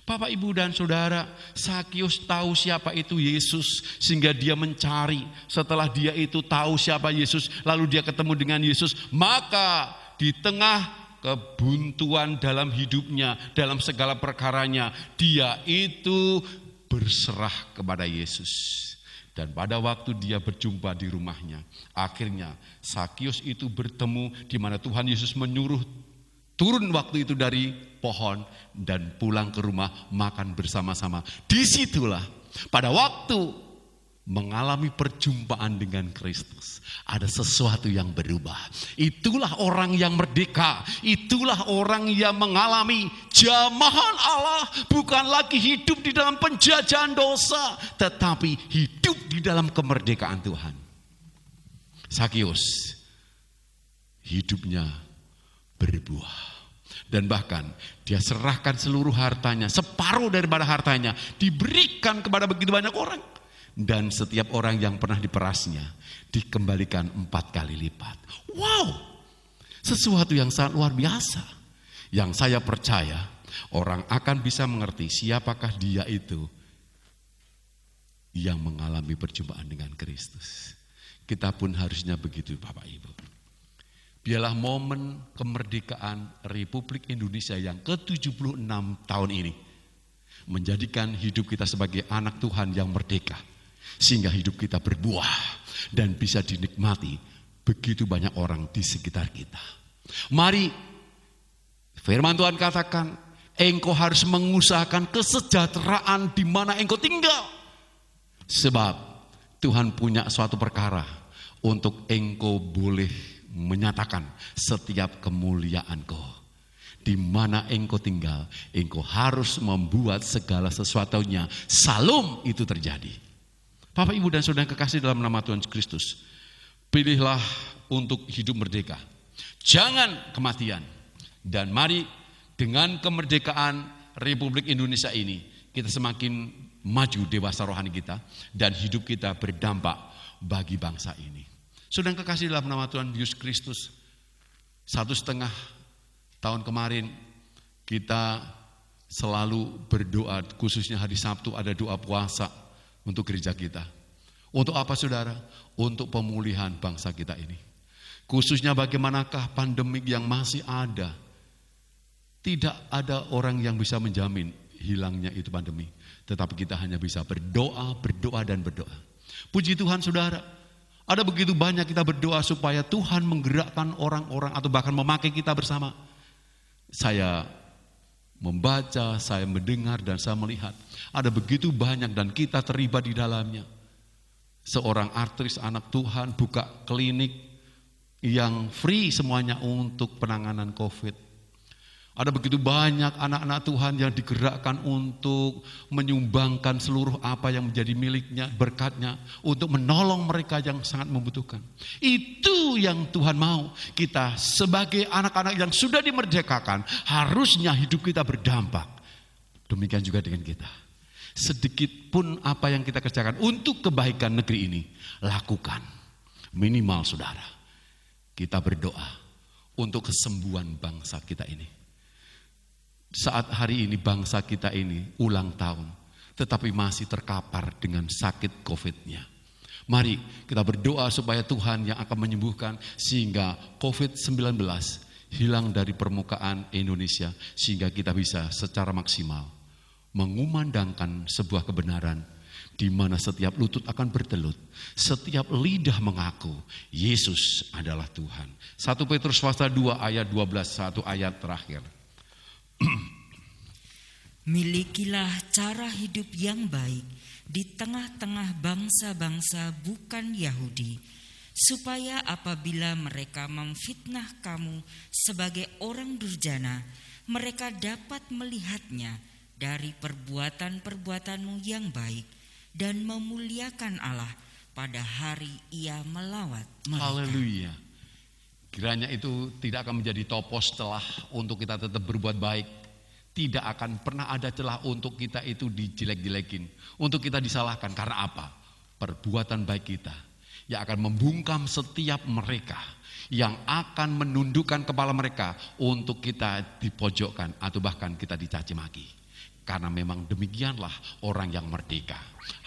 [SPEAKER 3] Bapak, Ibu, dan Saudara, Sakeus tahu siapa itu Yesus sehingga dia mencari. Setelah dia itu tahu siapa Yesus, lalu dia ketemu dengan Yesus, maka di tengah kebuntuan dalam hidupnya, dalam segala perkaranya, dia itu berserah kepada Yesus. Dan pada waktu dia berjumpa di rumahnya, akhirnya Sakeus itu bertemu di mana Tuhan Yesus menyuruh turun waktu itu dari pohon dan pulang ke rumah makan bersama-sama. Disitulah pada waktu mengalami perjumpaan dengan Kristus, ada sesuatu yang berubah. Itulah orang yang merdeka, itulah orang yang mengalami jamahan Allah, bukan lagi hidup di dalam penjajahan dosa, tetapi hidup di dalam kemerdekaan Tuhan. Sakeus hidupnya berbuah, dan bahkan dia serahkan seluruh hartanya, separuh daripada hartanya diberikan kepada begitu banyak orang. Dan setiap orang yang pernah diperasnya dikembalikan 4 kali lipat. Wow, sesuatu yang sangat luar biasa. Yang saya percaya orang akan bisa mengerti siapakah dia itu yang mengalami perjumpaan dengan Kristus. Kita pun harusnya begitu, Bapak Ibu. Biarlah momen kemerdekaan Republik Indonesia yang ke-76 tahun ini menjadikan hidup kita sebagai anak Tuhan yang merdeka. Sehingga hidup kita berbuah dan bisa dinikmati begitu banyak orang di sekitar kita. Mari, firman Tuhan katakan, engkau harus mengusahakan kesejahteraan di mana engkau tinggal. Sebab Tuhan punya suatu perkara untuk engkau boleh menyatakan setiap kemuliaanku. Di mana engkau tinggal, engkau harus membuat segala sesuatunya salum itu terjadi. Bapak, Ibu, dan Saudara yang kekasih dalam nama Tuhan Kristus, pilihlah untuk hidup merdeka. Jangan kematian. Dan mari dengan kemerdekaan Republik Indonesia ini, kita semakin maju dewasa rohani kita dan hidup kita berdampak bagi bangsa ini. Saudara yang kekasih dalam nama Tuhan Yesus Kristus, 1,5 tahun kemarin kita selalu berdoa, khususnya hari Sabtu ada doa puasa untuk gereja kita. Untuk apa, saudara? Untuk pemulihan bangsa kita ini. Khususnya bagaimanakah pandemik yang masih ada. Tidak ada orang yang bisa menjamin hilangnya itu pandemi. Tetapi kita hanya bisa berdoa, berdoa, dan berdoa. Puji Tuhan, saudara. Ada begitu banyak kita berdoa supaya Tuhan menggerakkan orang-orang atau bahkan memakai kita bersama. Saya membaca, saya mendengar, dan saya melihat. Ada begitu banyak dan kita terlibat di dalamnya. Seorang artis anak Tuhan buka klinik yang free semuanya untuk penanganan COVID. Ada begitu banyak anak-anak Tuhan yang digerakkan untuk menyumbangkan seluruh apa yang menjadi miliknya, berkatnya, untuk menolong mereka yang sangat membutuhkan. Itu yang Tuhan mau. Kita sebagai anak-anak yang sudah dimerdekakan, harusnya hidup kita berdampak. Demikian juga dengan kita. Sedikit pun apa yang kita kerjakan untuk kebaikan negeri ini, lakukan. Minimal, saudara, kita berdoa untuk kesembuhan bangsa kita ini. Saat hari ini bangsa kita ini ulang tahun, tetapi masih terkapar dengan sakit COVID-nya. Mari kita berdoa supaya Tuhan yang akan menyembuhkan sehingga COVID-19 hilang dari permukaan Indonesia, sehingga kita bisa secara maksimal mengumandangkan sebuah kebenaran di mana setiap lutut akan bertelut, setiap lidah mengaku Yesus adalah Tuhan. 1 Petrus pasal 2 ayat 12, satu ayat terakhir.
[SPEAKER 4] Milikilah cara hidup yang baik di tengah-tengah bangsa-bangsa bukan Yahudi, supaya apabila mereka memfitnah kamu sebagai orang durjana, mereka dapat melihatnya dari perbuatan-perbuatanmu yang baik dan memuliakan Allah pada hari Ia melawat mereka.
[SPEAKER 3] Haleluya. Kiranya itu tidak akan menjadi topos celah untuk kita tetap berbuat baik. Tidak akan pernah ada celah untuk kita itu dijelek-jelekin, untuk kita disalahkan. Karena apa? Perbuatan baik kita yang akan membungkam setiap mereka, yang akan menundukkan kepala mereka untuk kita dipojokkan atau bahkan kita dicaci maki. Karena memang demikianlah orang yang merdeka.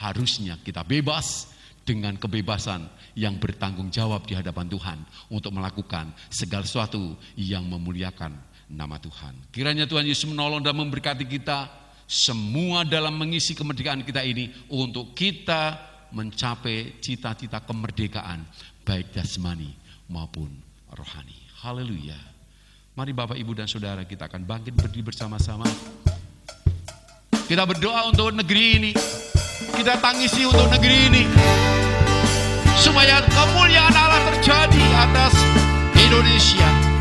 [SPEAKER 3] Harusnya kita bebas dengan kebebasan yang bertanggung jawab di hadapan Tuhan untuk melakukan segala sesuatu yang memuliakan nama Tuhan. Kiranya Tuhan Yesus menolong dan memberkati kita semua dalam mengisi kemerdekaan kita ini untuk kita mencapai cita-cita kemerdekaan baik jasmani maupun rohani. Haleluya. Mari Bapak, Ibu, dan Saudara, kita akan bangkit berdiri bersama-sama. Kita berdoa untuk negeri ini. Kita tangisi untuk negeri ini, supaya kemuliaan Allah terjadi atas Indonesia.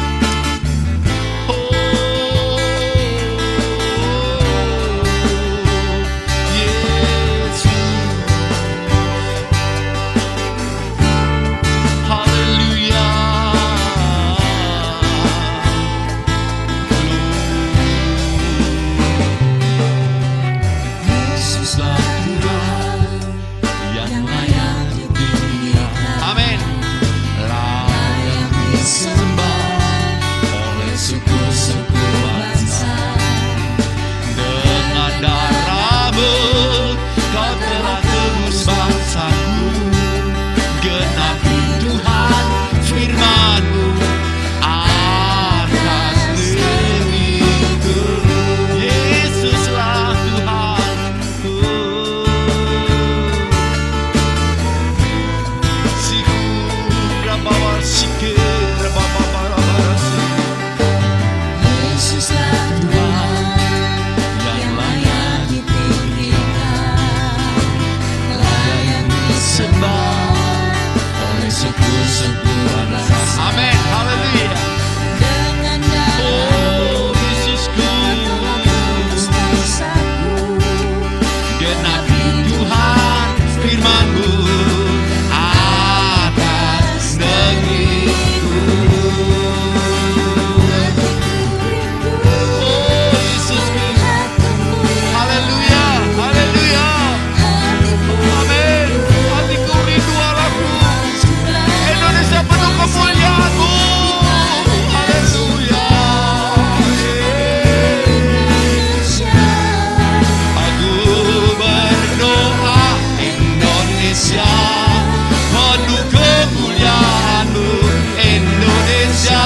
[SPEAKER 2] Layak disembah. sebuah rasa.
[SPEAKER 3] Amin, haleluya.
[SPEAKER 1] Dengan
[SPEAKER 3] Oh Yesusku, genapi Tuhan firman-Mu atas negeriku. Oh Yesusku, haleluya, haleluya. Amin. Hatiku rindu Allahku. Indonesia penuh kemuliaan-Mu. Haleluya. Aku berdoa Indonesia penuh kemuliaan-Mu. Indonesia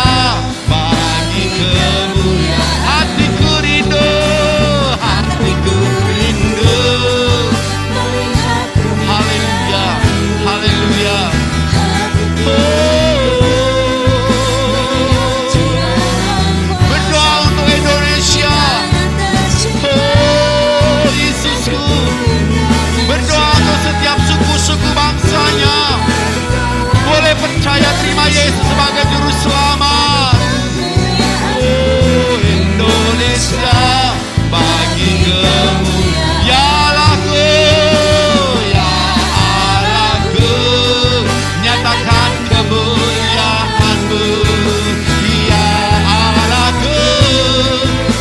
[SPEAKER 3] bagi kemuliaan. Hatiku rindu, hatiku rindu. Haleluya, haleluya. Berdoa untuk Indonesia. Oh Yesusku, berdoa untuk setiap suku-suku bangsanya. Boleh percaya terima Yesus sebagai juru selamat. Oh Indonesia bagi kemuliaan. Ya Allahku, ya Allahku, nyatakan kemuliaan-Mu. Ya Allahku,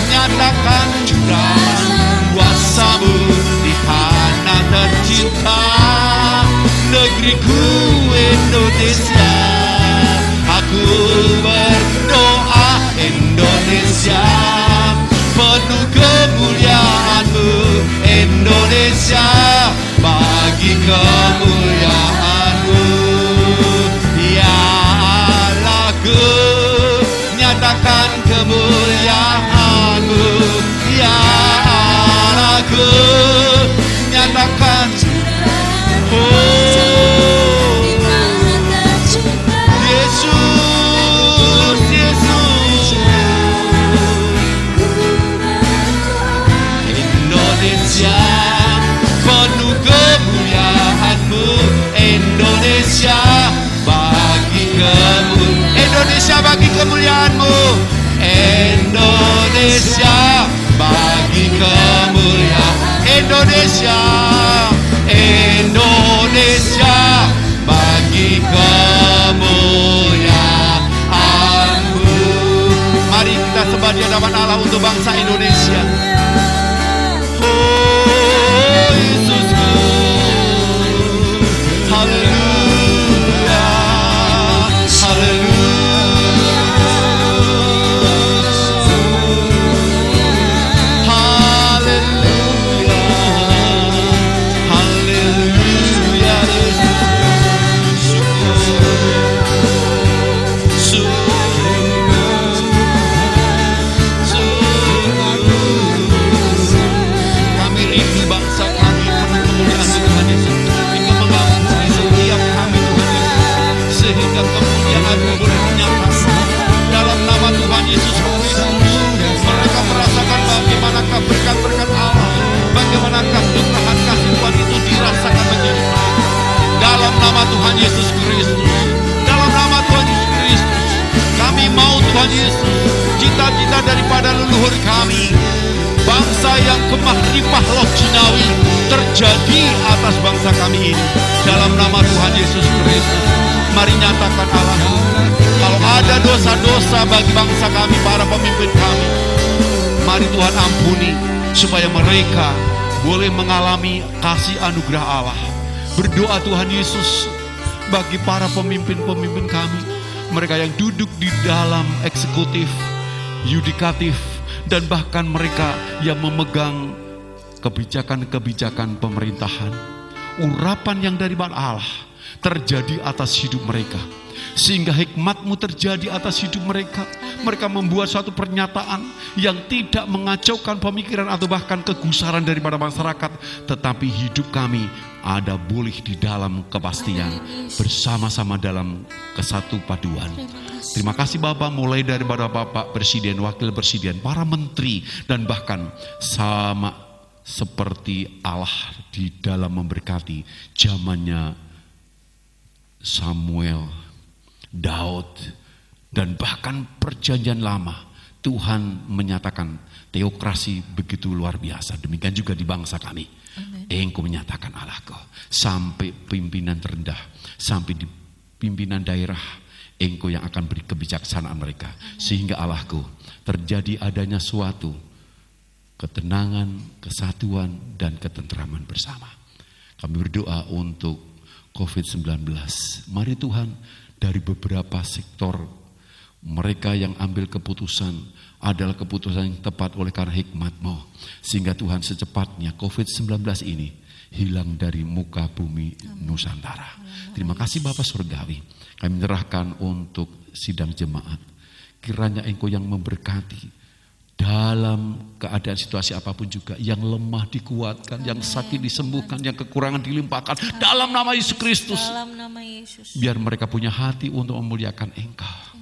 [SPEAKER 3] nyatakan curahan kuasa-Mu di tanah tercinta negeriku Indonesia. Aku berdoa Indonesia penuh kemuliaan-Mu. Indonesia bagi kemuliaan-Mu. Ya Allahku, nyatakan kemuliaan-Mu. Ya Allahku, nyatakan. Oh Yesus, Yesus. Indonesia penuh kemuliaan-Mu. Indonesia bagi kemuliaan. Indonesia bagi kemuliaan-Mu. Indonesia bagi kemuliaan. Indonesia, Indonesia bagi kemuliaan-Mu. Mari kita sembah di hadapan Allah untuk bangsa Indonesia. Oh Yesusku, haleluya, haleluya, haleluya, kami rindu bangsa kami penuh kemuliaan Tuhan Yesus. Engkau mengampuni setiap kami Tuhan Yesus, sehingga kemuliaan-Mu boleh menyapa dalam nama Tuhan Yesus Kristus. Mereka merasakan bagaimanakah berkat-berkat Allah, bagaimanakah curahan kasih Tuhan itu dirasakan bagi mereka. Dalam nama Tuhan Yesus Kristus, dalam nama Tuhan Yesus Kristus, kami mau Tuhan Yesus, cita-cita daripada leluhur kami, bangsa yang kemah ripah loh jinawi terjadi atas bangsa kami ini. Dalam nama Tuhan Yesus Kristus, mari nyatakan Allahku, kalau ada dosa-dosa bagi bangsa kami, para pemimpin kami, mari Tuhan ampuni, supaya mereka boleh mengalami kasih anugerah Allah. Berdoa Tuhan Yesus bagi para pemimpin-pemimpin kami, mereka yang duduk di dalam eksekutif, yudikatif, dan bahkan mereka yang memegang kebijakan-kebijakan pemerintahan. Urapan yang dari Allah terjadi atas hidup mereka, sehingga hikmat-Mu terjadi atas hidup mereka. Mereka membuat suatu pernyataan yang tidak mengacaukan pemikiran atau bahkan kegusaran daripada masyarakat, tetapi hidup kami ada boleh di dalam kepastian, bersama-sama dalam kesatu paduan. Terima kasih Bapak, mulai daripada Bapak Presiden, Wakil Presiden, para menteri, dan bahkan sama seperti Allah di dalam memberkati zamannya Samuel, Daud, dan bahkan perjanjian lama, Tuhan menyatakan teokrasi begitu luar biasa. Demikian juga di bangsa kami. Engkau menyatakan Allahku, sampai pimpinan terendah, sampai di pimpinan daerah, Engkau yang akan beri kebijaksanaan mereka. Sehingga Allahku, terjadi adanya suatu ketenangan, kesatuan, dan ketenteraman bersama. Kami berdoa untuk COVID-19. Mari Tuhan, dari beberapa sektor, mereka yang ambil keputusan adalah keputusan yang tepat oleh karena hikmat-Mu. Sehingga Tuhan secepatnya COVID-19 ini hilang dari muka bumi Nusantara. Terima kasih Bapa Surgawi. Kami menyerahkan untuk sidang jemaat. Kiranya Engkau yang memberkati dalam keadaan situasi apapun juga, yang lemah dikuatkan, yang sakit disembuhkan, yang kekurangan dilimpahkan dalam nama Yesus Kristus.
[SPEAKER 1] Dalam nama Yesus.
[SPEAKER 3] Biar mereka punya hati untuk memuliakan Engkau.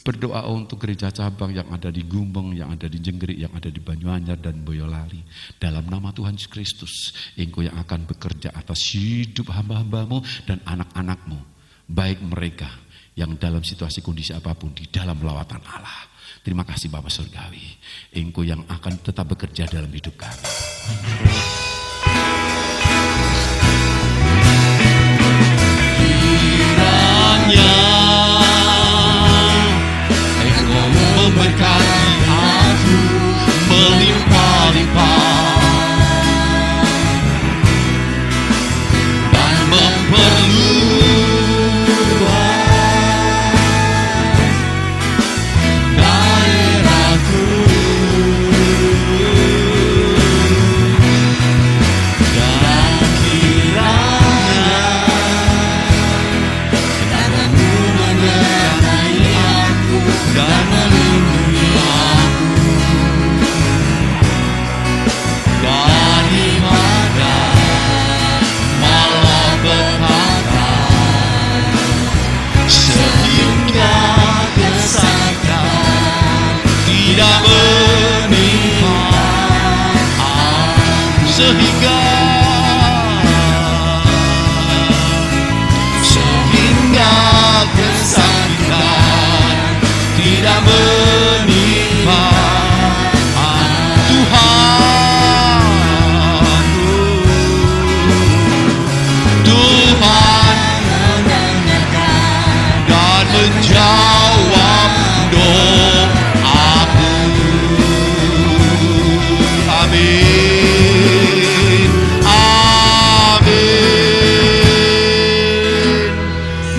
[SPEAKER 3] Berdoa untuk gereja cabang yang ada di Gumbeng, yang ada di Jenggerik, yang ada di Banyuanyar dan Boyolali. Dalam nama Tuhan Yesus Kristus, Engkau yang akan bekerja atas hidup hamba-hambamu dan anak-anakmu. Baik mereka yang dalam situasi kondisi apapun di dalam lawatan Allah. Terima kasih Bapa Surgawi. Engkau yang akan tetap bekerja dalam hidup kami. Kiranya Engkau memberkati aku melimpah-limpah dan memperluas daerahku, dan kiranya tangan-Mu menyertai aku dan melindungi aku daripada malapetaka, sehingga kesakitan tidak menimpa aku, sehingga kesakitan tidak menimpa Tuhan. Tuhan mendengarkan dan menjawab doaku. Amin. Amin.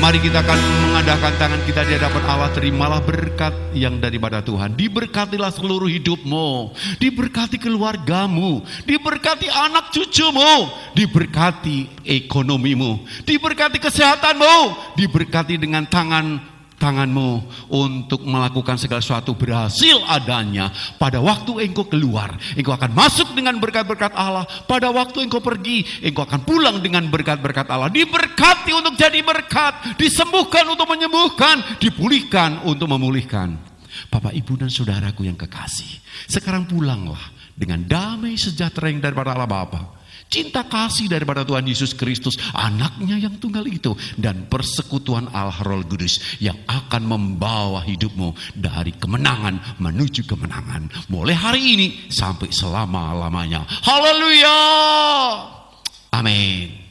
[SPEAKER 3] Mari kita akan mengadakan tangan kita di hadapan Allah. Terimalah berkat yang daripada Tuhan. Diberkatilah seluruh hidupmu, diberkati keluargamu, diberkati anak cucumu, diberkati ekonomimu, diberkati kesehatanmu, diberkati dengan tanganmu untuk melakukan segala sesuatu berhasil adanya. Pada waktu engkau keluar, engkau akan masuk dengan berkat-berkat Allah. Pada waktu engkau pergi, engkau akan pulang dengan berkat-berkat Allah. Diberkati untuk jadi berkat, disembuhkan untuk menyembuhkan, dipulihkan untuk memulihkan. Bapak, Ibu, dan saudaraku yang kekasih, sekarang pulanglah dengan damai sejahtera yang daripada Allah Bapa, cinta kasih daripada Tuhan Yesus Kristus, anaknya yang tunggal itu, dan persekutuan Allah Roh Kudus yang akan membawa hidupmu dari kemenangan menuju kemenangan, mulai hari ini sampai selama-lamanya. Haleluya. Amin.